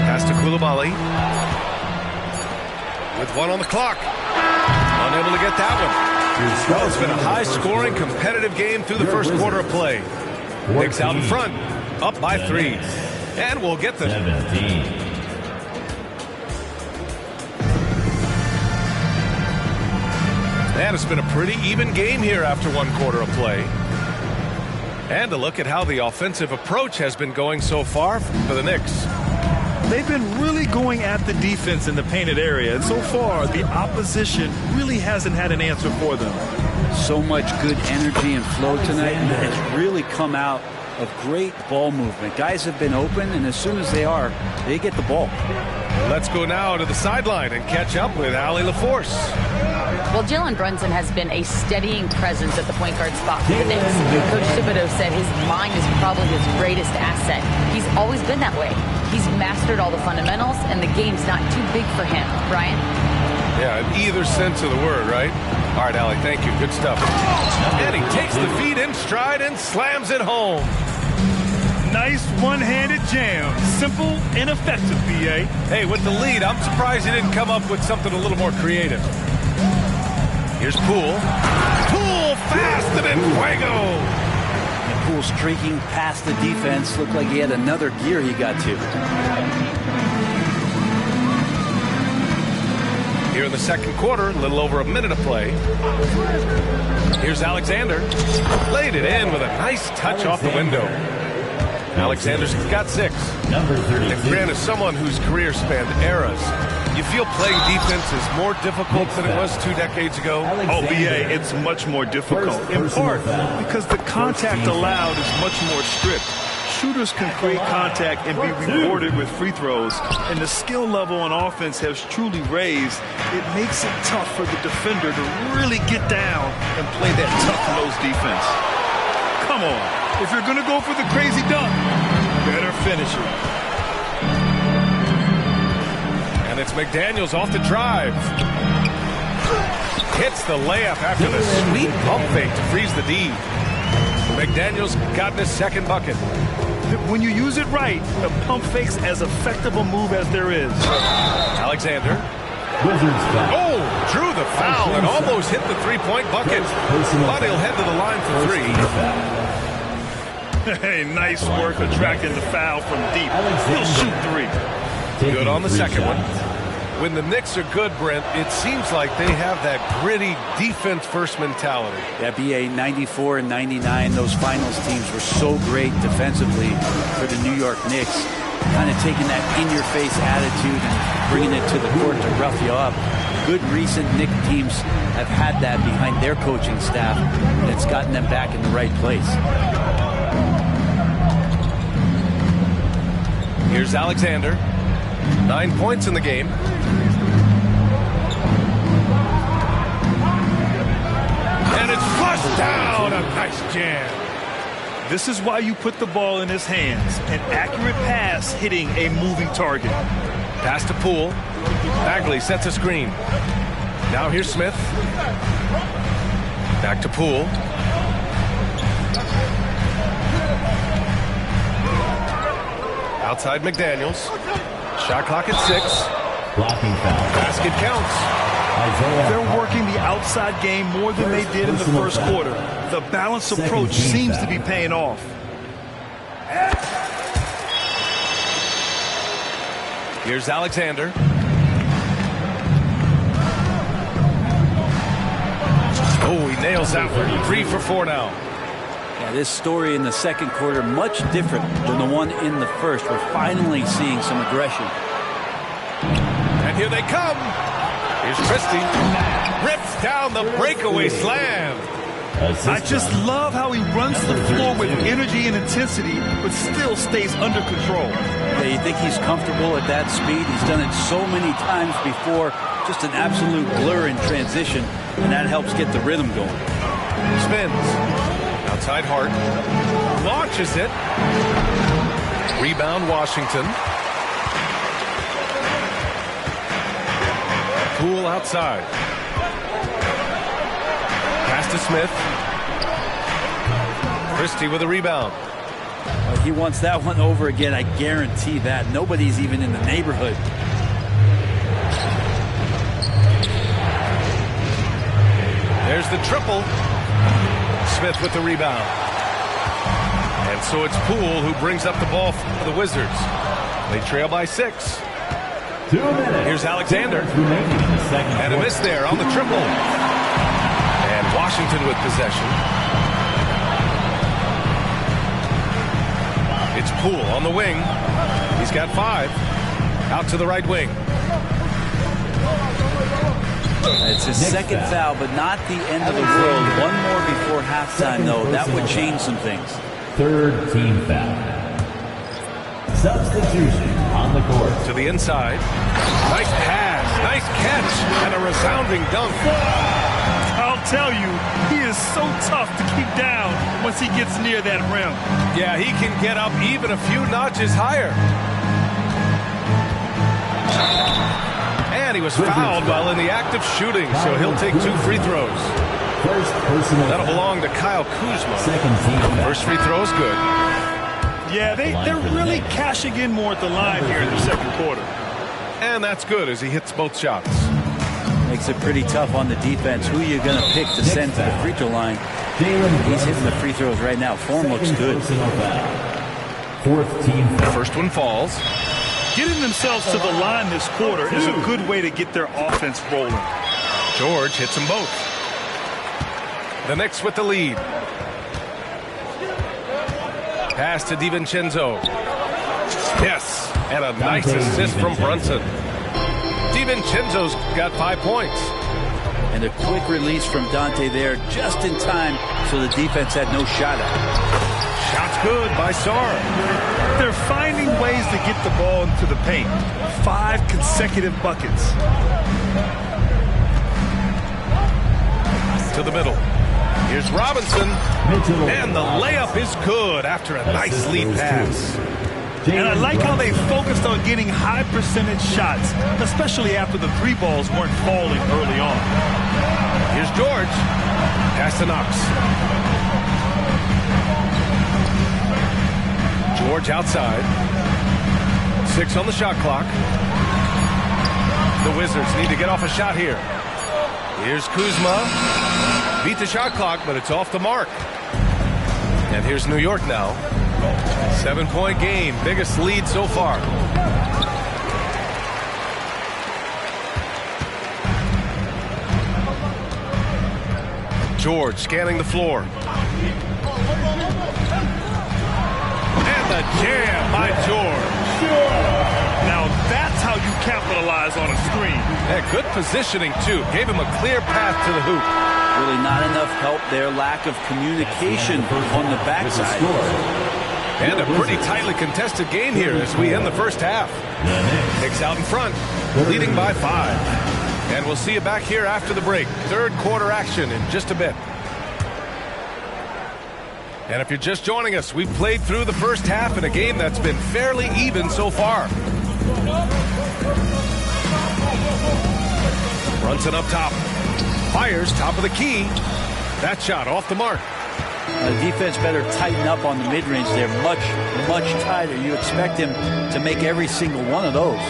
Pass to Koulibaly. With 1 on the clock. Unable to get that one. Well, it's been a high-scoring, competitive game through the first quarter of play. Knicks out in front, up by 3. And we'll get the... 17. And it's been a pretty even game here after 1 quarter of play. And a look at how the offensive approach has been going so far for the Knicks. They've been really going at the defense in the painted area, and so far the opposition really hasn't had an answer for them. So much good energy and flow tonight, and it's really come out of great ball movement. Guys have been open, and as soon as they are, they get the ball. Let's go now to the sideline and catch up with Allie LaForce. Well, Jalen Brunson has been a steadying presence at the point guard spot for the Knicks. Coach Thibodeau said his mind is probably his greatest asset. He's always been that way. He's mastered all the fundamentals, and the game's not too big for him. Brian? Yeah, in either sense of the word, right? All right, Allie, thank you. Good stuff. And he takes the feed in stride and slams it home. Nice one-handed jam. Simple and effective, B.A. Hey, with the lead, I'm surprised he didn't come up with something a little more creative. Here's Poole. Poole fast and in fuego. Poole streaking past the defense. Looked like he had another gear he got to. Here in the second quarter, a little over a minute of play. Here's Alexander. Laid it in with a nice touch off the window. Alexander's got 6. Number 32. And Grant is someone whose career spanned eras. You feel playing defense is more difficult than it was 2 decades ago? Oh, B.A., it's much more difficult, in part because the contact allowed is much more strict. Shooters can create contact and be rewarded with free throws, and the skill level on offense has truly raised. It makes it tough for the defender to really get down and play that tough-nosed defense. Come on. If you're going to go for the crazy dunk, better finish it. And it's McDaniels off the drive. Hits the layup after the sweet pump fake to freeze the D. McDaniels gotten his second bucket. When you use it right, the pump fake's as effective a move as there is. Alexander. Wizards foul. Oh, drew the foul and almost hit the three-point bucket. But he'll head to the line for 3. Hey, nice work attracting the foul from deep. He'll shoot 3. Good on the second one. When the Knicks are good, Brent, it seems like they have that gritty defense-first mentality. That BA 94 and 99, those finals teams were so great defensively for the New York Knicks. kind of taking that in-your-face attitude and bringing it to the court to rough you up. Good recent Knicks teams have had that behind their coaching staff, and it's gotten them back in the right place. Here's Alexander. 9 points in the game. And it's flushed down. A nice jam. This is why you put the ball in his hands. An accurate pass hitting a moving target. Pass to Poole. Bagley sets a screen. Now here's Smith. Back to Poole. Outside McDaniels. Shot clock at 6. Blocking foul. Basket counts. They're working the outside game more than they did in the first quarter. The balanced approach seems to be paying off. Here's Alexander. Oh, he nails that one. 3 for 4 now. Yeah, this story in the second quarter much different than the one in the first. We're finally seeing some aggression. And here they come. Here's Christie. Rips down the breakaway slam. I just love how he runs the floor with energy and intensity, but still stays under control. Yeah, you think he's comfortable at that speed? He's done it so many times before. Just an absolute blur in transition, and that helps get the rhythm going. Spins. Outside Hart. Launches it. Rebound Washington. Poole outside. Pass to Smith. Christie with a rebound. He wants that one over again, I guarantee that. Nobody's even in the neighborhood. There's the triple. Smith with the rebound. And so it's Poole who brings up the ball for the Wizards. They trail by 6. 2 minutes. Here's Alexander. And a miss there on the triple. And Washington with possession. It's Poole on the wing. He's got 5. Out to the right wing. It's his second foul, but not the end of the world. One more before halftime, though. That would change some things. Third team foul. Substitution on the court. To the inside. Nice pass. Nice catch. And a resounding dunk. I'll tell you, he is so tough to keep down once he gets near that rim. Yeah, he can get up even a few notches higher. And he was fouled while in the act of shooting, so he'll take 2 free throws. First personal. That'll belong to Kyle Kuzma. Second team foul. First free throw is good. Yeah, they're really cashing in more at the line here in the second quarter. And that's good as he hits both shots. Makes it pretty tough on the defense. Who are you going to pick to send to the free throw line? He's hitting the free throws right now. Form looks good. Fourth team foul. First one falls. Getting themselves to the line this quarter is a good way to get their offense rolling. George hits them both. The Knicks with the lead. Pass to DiVincenzo. Yes, and a nice assist from Brunson. DiVincenzo's got 5 points. And a quick release from Dante there just in time so the defense had no shot at it. Shot's good by Sarr. They're finding ways to get the ball into the paint. 5 consecutive buckets. To the middle. Here's Robinson. And the layup is good after a nice lead pass. And I like how they focused on getting high percentage shots, especially after the 3 balls weren't falling early on. Here's George. Pass to Knox. George outside. 6 on the shot clock. The Wizards need to get off a shot here. Here's Kuzma. Beat the shot clock, but it's off the mark. And here's New York now. 7-point game. Biggest lead so far. George scanning the floor. And the jam by George. Now that's how you capitalize on a screen. Yeah, good positioning, too. Gave him a clear path to the hoop. Really not enough help there. Lack of communication on the backside. And a pretty tightly contested game here as we end the first half. Knicks out in front, leading by 5. And we'll see you back here after the break. Third quarter action in just a bit. And if you're just joining us, we've played through the first half in a game that's been fairly even so far. Brunson up top. Fires top of the key. That shot off the mark. Defense better tighten up on the mid-range. They're much, much tighter. You expect him to make every single one of those.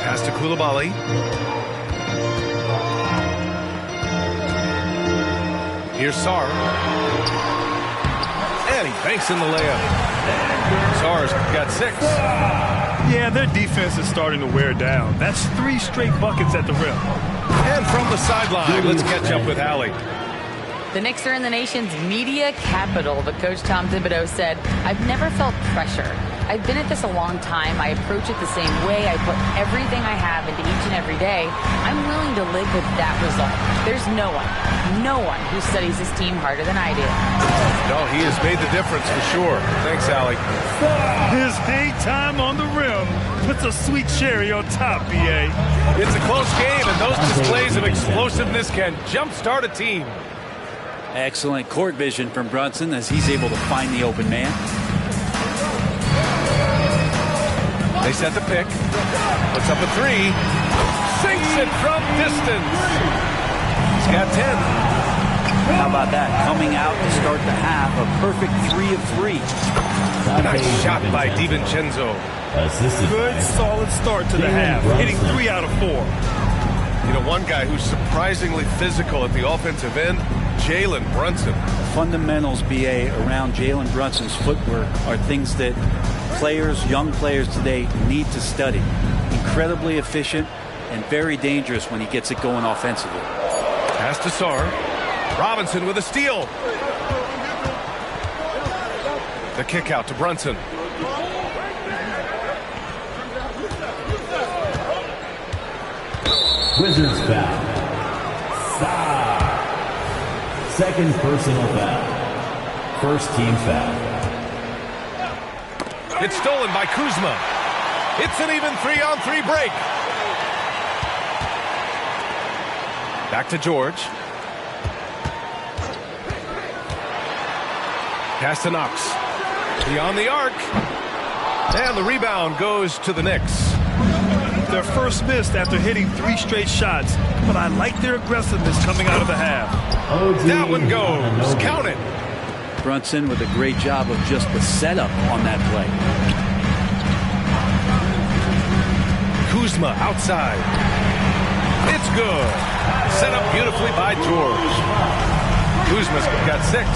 Pass to Koulibaly. Here's Sarr. And he banks in the layup. Sarr's got 6. Yeah, their defense is starting to wear down. That's 3 straight buckets at the rim. And from the sideline, let's catch up with Allie. The Knicks are in the nation's media capital, but Coach Tom Thibodeau said, "I've never felt pressure. I've been at this a long time. I approach it the same way. I put everything I have into each and every day. I'm willing to live with that result. There's no one who studies this team harder than I do." No, he has made the difference for sure. Thanks, Allie. His hang time on the rim puts a sweet cherry on top, B.A. It's a close game, and those displays of explosiveness can jumpstart a team. Excellent court vision from Brunson as he's able to find the open man. They set the pick. Puts up a 3. Sinks it from distance. He's got 10. How about that? Coming out to start the half, a perfect 3 of 3. Nice shot by DiVincenzo. Good, solid start to the half, hitting 3 out of 4. You know, one guy who's surprisingly physical at the offensive end, Jalen Brunson. Fundamentals, BA, around Jalen Brunson's footwork are things that young players today need to study. Incredibly efficient and very dangerous when he gets it going offensively. Pass to Sarr. Robinson with a steal. The kick out to Brunson. Wizards foul. Second personal foul. First team foul. It's stolen by Kuzma. It's an even 3-on-3 break. Back to George. Pass to Knox. Beyond the arc. And the rebound goes to the Knicks. Their first miss after hitting 3 straight shots, but I like their aggressiveness coming out of the half. That one goes. Count it. Brunson with a great job of just the setup on that play. Kuzma outside. It's good. Set up beautifully by George. Kuzma's got 6.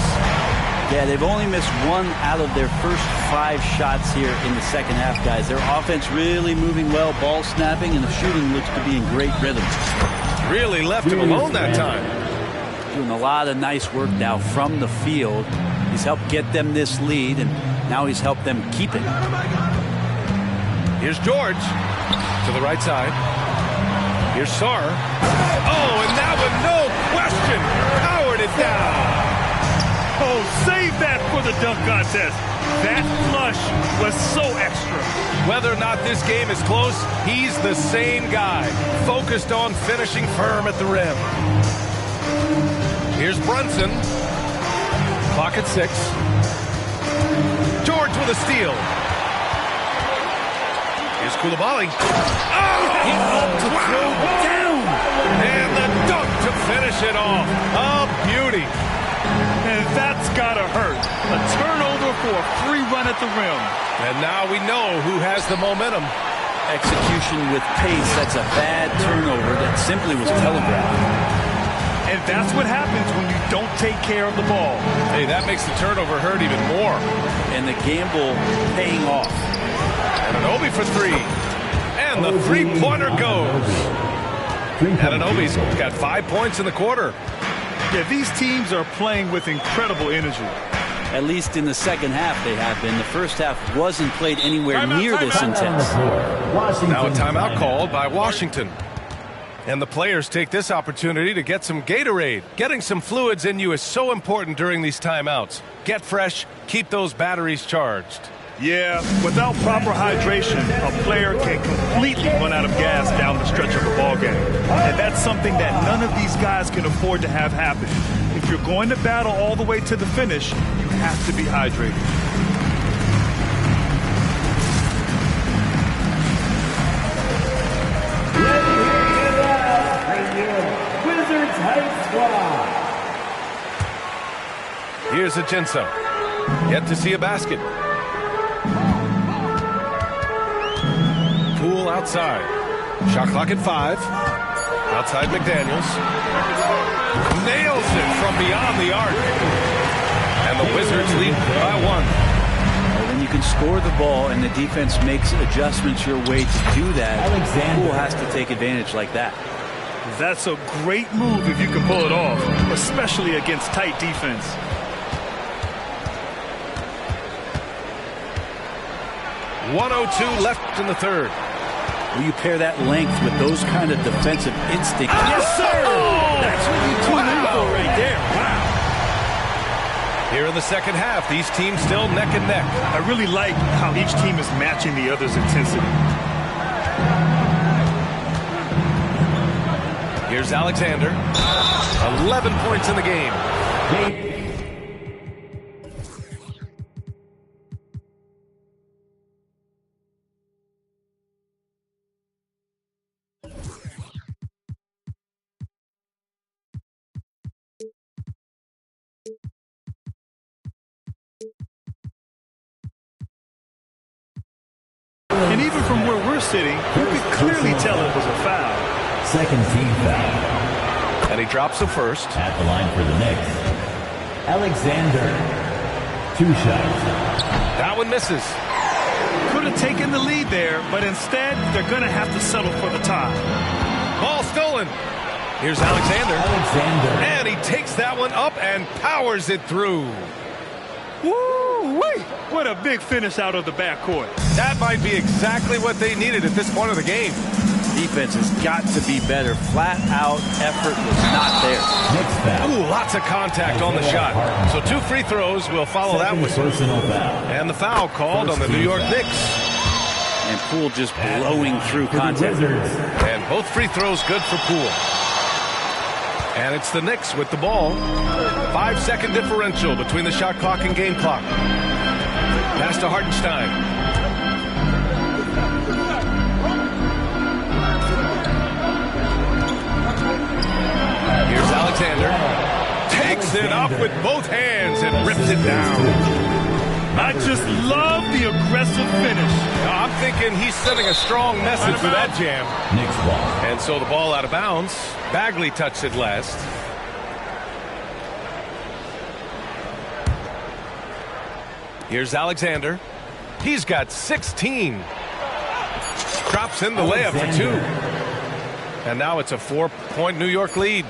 Yeah, they've only missed 1 out of their first 5 shots here in the second half, guys. Their offense really moving well, ball snapping, and the shooting looks to be in great rhythm. Really left him alone that time. Doing a lot of nice work now from the field. He's helped get them this lead, and now he's helped them keep it. Here's George to the right side. Here's Sarr. Oh, and that one, no question, powered it down. Oh, save that for the dunk contest. That flush was so extra. Whether or not this game is close, he's the same guy, focused on finishing firm at the rim. Here's Brunson. Clock at 6. George with a steal. Here's Koulibaly. Oh! He ought to throw down. And the dunk to finish it off. A beauty. And that's gotta hurt. A turnover for a free run at the rim. And now we know who has the momentum. Execution with pace. That's a bad turnover that simply was telegraphed. And that's what happens when you don't take care of the ball. Hey, that makes the turnover hurt even more. And the gamble paying off. Anunoby for 3. And the three-pointer goes. Anunoby's got 5 points in the quarter. Yeah, these teams are playing with incredible energy. At least in the second half they have been. The first half wasn't played anywhere near this intense. Now a timeout called by Washington. And the players take this opportunity to get some Gatorade. Getting some fluids in you is so important during these timeouts. Get fresh, keep those batteries charged. Yeah, without proper hydration, a player can completely run out of gas down the stretch of a ball game. And that's something that none of these guys can afford to have happen. If you're going to battle all the way to the finish, you have to be hydrated. Wizards High Squad. Here's Ajinça. Yet to see a basket. Poole outside. Shot clock at 5. Outside McDaniels. Nails it from beyond the arc. And the Wizards lead by 1. Well, when you can score the ball and the defense makes adjustments your way to do that, Poole has to take advantage like that. That's a great move if you can pull it off, especially against tight defense. .102 left in the third. Will you pair that length with those kind of defensive instincts? Yes, sir! That's what you tune in for right there. Wow. Here in the second half, these teams still neck and neck. I really like how each team is matching the other's intensity. Here's Alexander. 11 points in the game. And even from where we're sitting, you could clearly tell it was a foul. Second team foul. And he drops the first. At the line for the Knicks, Alexander. 2 shots. That one misses. Could have taken the lead there, but instead they're going to have to settle for the tie. Ball stolen. Here's Alexander. Alexander. And he takes that one up and powers it through. Woo-wee! What a big finish out of the backcourt. That might be exactly what they needed at this point of the game. Defense has got to be better. Flat out effort was not there. Next foul. Ooh, lots of contact on the shot. So 2 free throws will follow that one. Personal foul. And the foul called on the New York Knicks. And Poole just blowing through contact. And both free throws good for Poole. And it's the Knicks with the ball. 5-second differential between the shot clock and game clock. Pass to Hartenstein. Here's Alexander. Takes it up with both hands and rips it down. I just love the aggressive finish. Now, I'm thinking he's sending a strong message with that jam. Knicks ball. And so the ball out of bounds. Bagley touched it last. Here's Alexander. He's got 16. Drops in the layup for 2. And now it's a 4-point New York lead.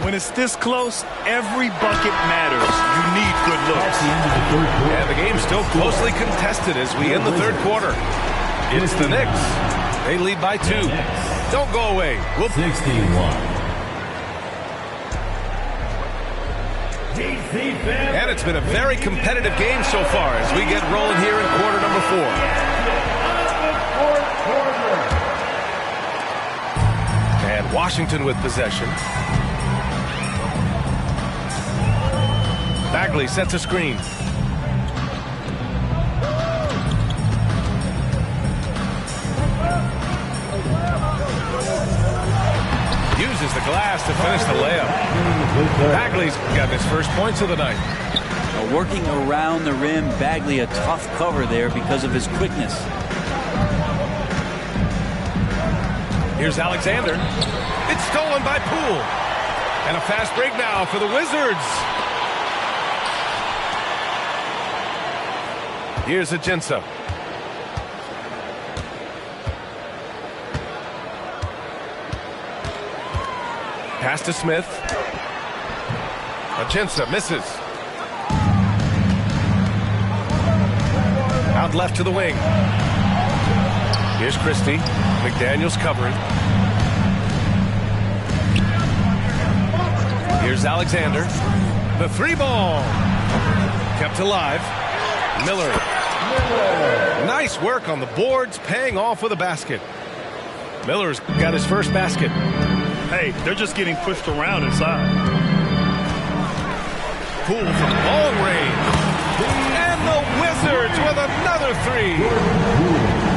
When it's this close, every bucket matters. You need good looks. And the game's still closely contested as we end the third quarter. It's the Knicks. They lead by 2. Don't go away. 61. And it's been a very competitive game so far as we get rolling here in quarter number 4. And Washington with possession. Bagley sets a screen. Uses the glass to finish the layup. Bagley's got his first points of the night. Working around the rim, Bagley a tough cover there because of his quickness. Here's Alexander. It's stolen by Poole. And a fast break now for the Wizards. Here's Ajinça. Pass to Smith. Ajinça misses. Out left to the wing. Here's Christie. McDaniels covering. Here's Alexander. The 3-ball. Kept alive. Miller. Nice work on the boards, paying off with a basket. Miller's got his first basket. Hey, they're just getting pushed around inside. Poole from long range. And the Wizards with another 3.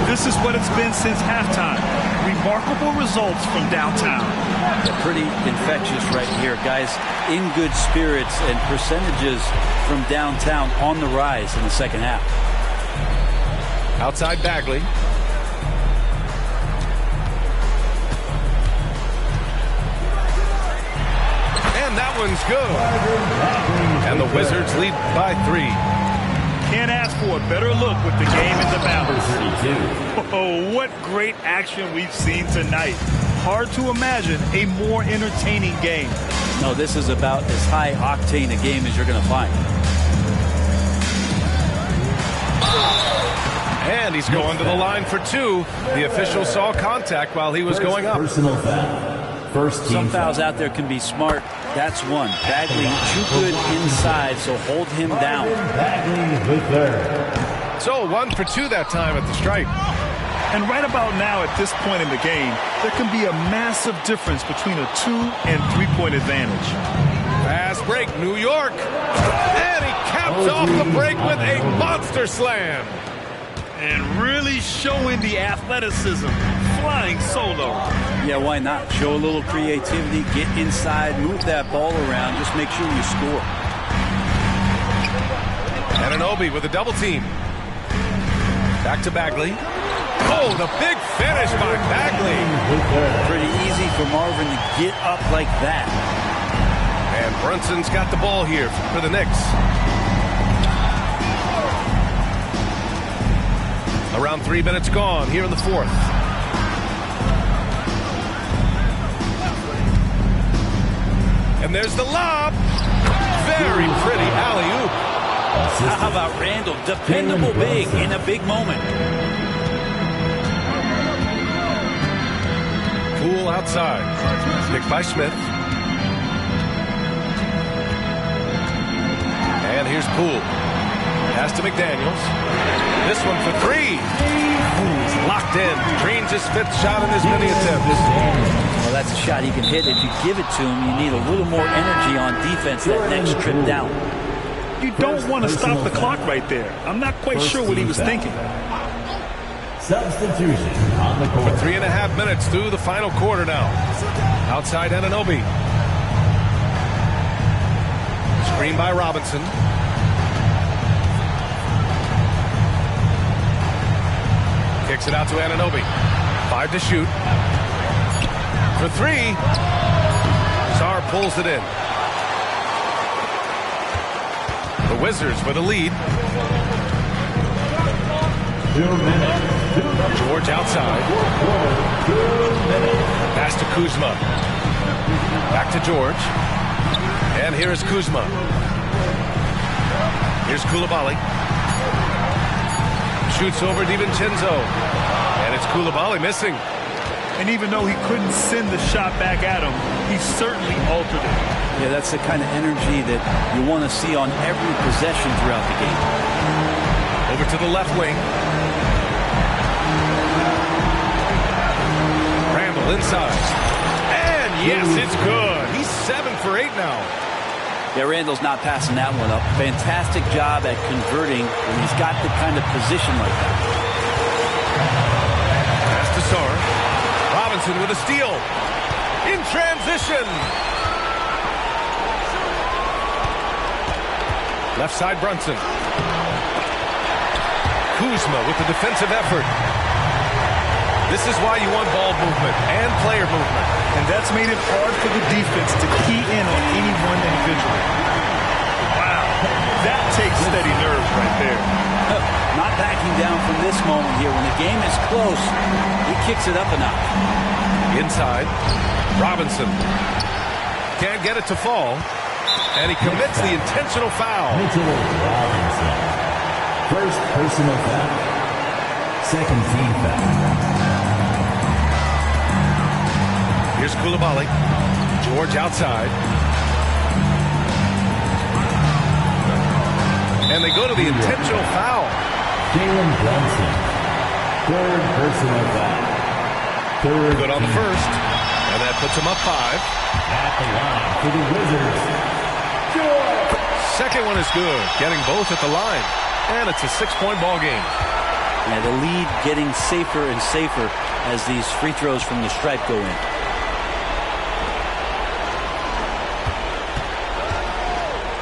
This is what it's been since halftime. Remarkable results from downtown. They're pretty infectious right here. Guys in good spirits, and percentages from downtown on the rise in the second half. Outside Bagley. And that one's good. And the Wizards lead by 3. Can't ask for a better look with the game in the balance. Oh, what great action we've seen tonight. Hard to imagine a more entertaining game. No, this is about as high octane a game as you're going to find. And he's going to the line for 2. The official saw contact while he was going up. Personal foul. First team. Some fouls out there can be smart. That's one. Bagley too good inside, so hold him down. Bagley with third. So 1 for 2 that time at the stripe. And right about now at this point in the game, there can be a massive difference between a 2- and 3-point advantage. Fast break, New York. And he caps off the break with a monster slam. And really showing the athleticism, flying solo. Yeah, why not? Show a little creativity, get inside, move that ball around, just make sure you score. Anunoby with a double team. Back to Bagley. Oh, the big finish by Bagley. Pretty easy for Marvin to get up like that. And Brunson's got the ball here for the Knicks. Around 3 minutes gone here in the 4th. And there's the lob. Very pretty alley-oop. How about Randall? Dependable big in a big moment. Poole outside. Picked by Smith. And here's Poole. Pass to McDaniels. This one for 3. Poole's locked in. Green's his 5th shot in his many attempts. Well, that's a shot he can hit. If you give it to him, you need a little more energy on defense that next trip down. You don't want to stop the clock right there. I'm not quite sure what he was thinking. Substitution on the court. 3.5 minutes through the final quarter now. Outside Anunoby. Screen by Robinson. Kicks it out to Anunoby. 5 to shoot. For 3. Sarr pulls it in. The Wizards with a lead. 2 minutes. George outside. Pass to Kuzma. Back to George. And here is Kuzma. Here's Coulibaly. Shoots over DiVincenzo. And it's Coulibaly missing. And even though he couldn't send the shot back at him, he certainly altered it. Yeah, that's the kind of energy that you want to see on every possession throughout the game. Over to the left wing. Randall inside. And yes, it's good. He's 7 for 8 now. Yeah, Randall's not passing that one up. Fantastic job at converting when he's got the kind of position like that. Pass to Sarr. Robinson with a steal. In transition. Left side Brunson. Kuzma with the defensive effort. This is why you want ball movement and player movement. And that's made it hard for the defense to key in on any one individual. Wow, that takes steady nerves right there. Not backing down from this moment here. When the game is close, he kicks it up a notch. Inside, Robinson. Can't get it to fall. And he commits the intentional foul. First personal foul. Second team foul. Here's Coulibaly. George outside. And they go to the intentional foul. Jalen Brunson. Third personal foul. Third Good on the first. And that puts him up 5. At the line for the Wizards. Second one is good. Getting both at the line. And it's a 6-point ball game. And the lead getting safer and safer as these free throws from the stripe go in.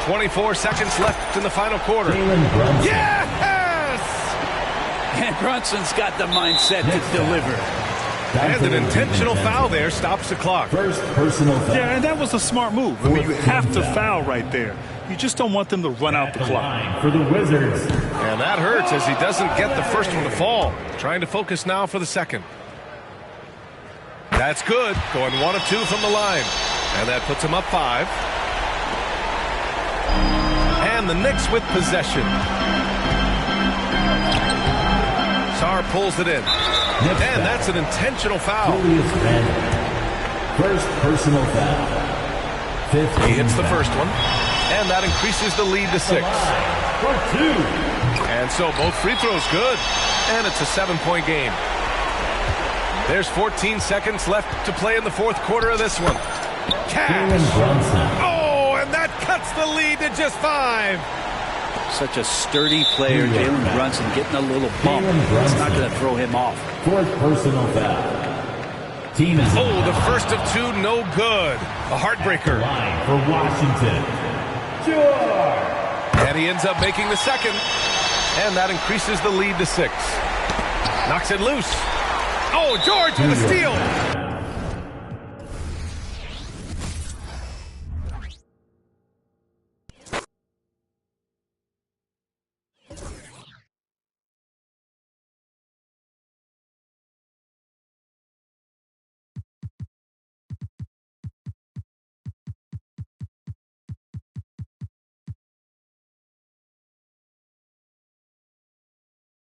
.24 seconds left in the final quarter. Yes! And Brunson's got the mindset to deliver. And an intentional foul there stops the clock. First personal foul. Yeah, and that was a smart move. I mean, you have to foul right there. You just don't want them to run out the clock. For the Wizards. And that hurts as he doesn't get the first one to fall. Trying to focus now for the second. That's good. Going 1 of 2 from the line. And that puts him up 5. And the Knicks with possession. Sarr pulls it in. And that's an intentional foul. First personal foul. He hits the first one. And that increases the lead to 6. And so both free throws good. And it's a 7-point game. There's 14 seconds left to play in the fourth quarter of this one. Cash. Oh, and that cuts the lead to just 5. Such a sturdy player, Jalen Brunson, getting a little bump. It's not going to throw him off. Fourth personal foul. Team is the first of 2, no good. A heartbreaker. line for Washington. And he ends up making the second. And that increases the lead to 6. Knocks it loose. Oh, George with a steal.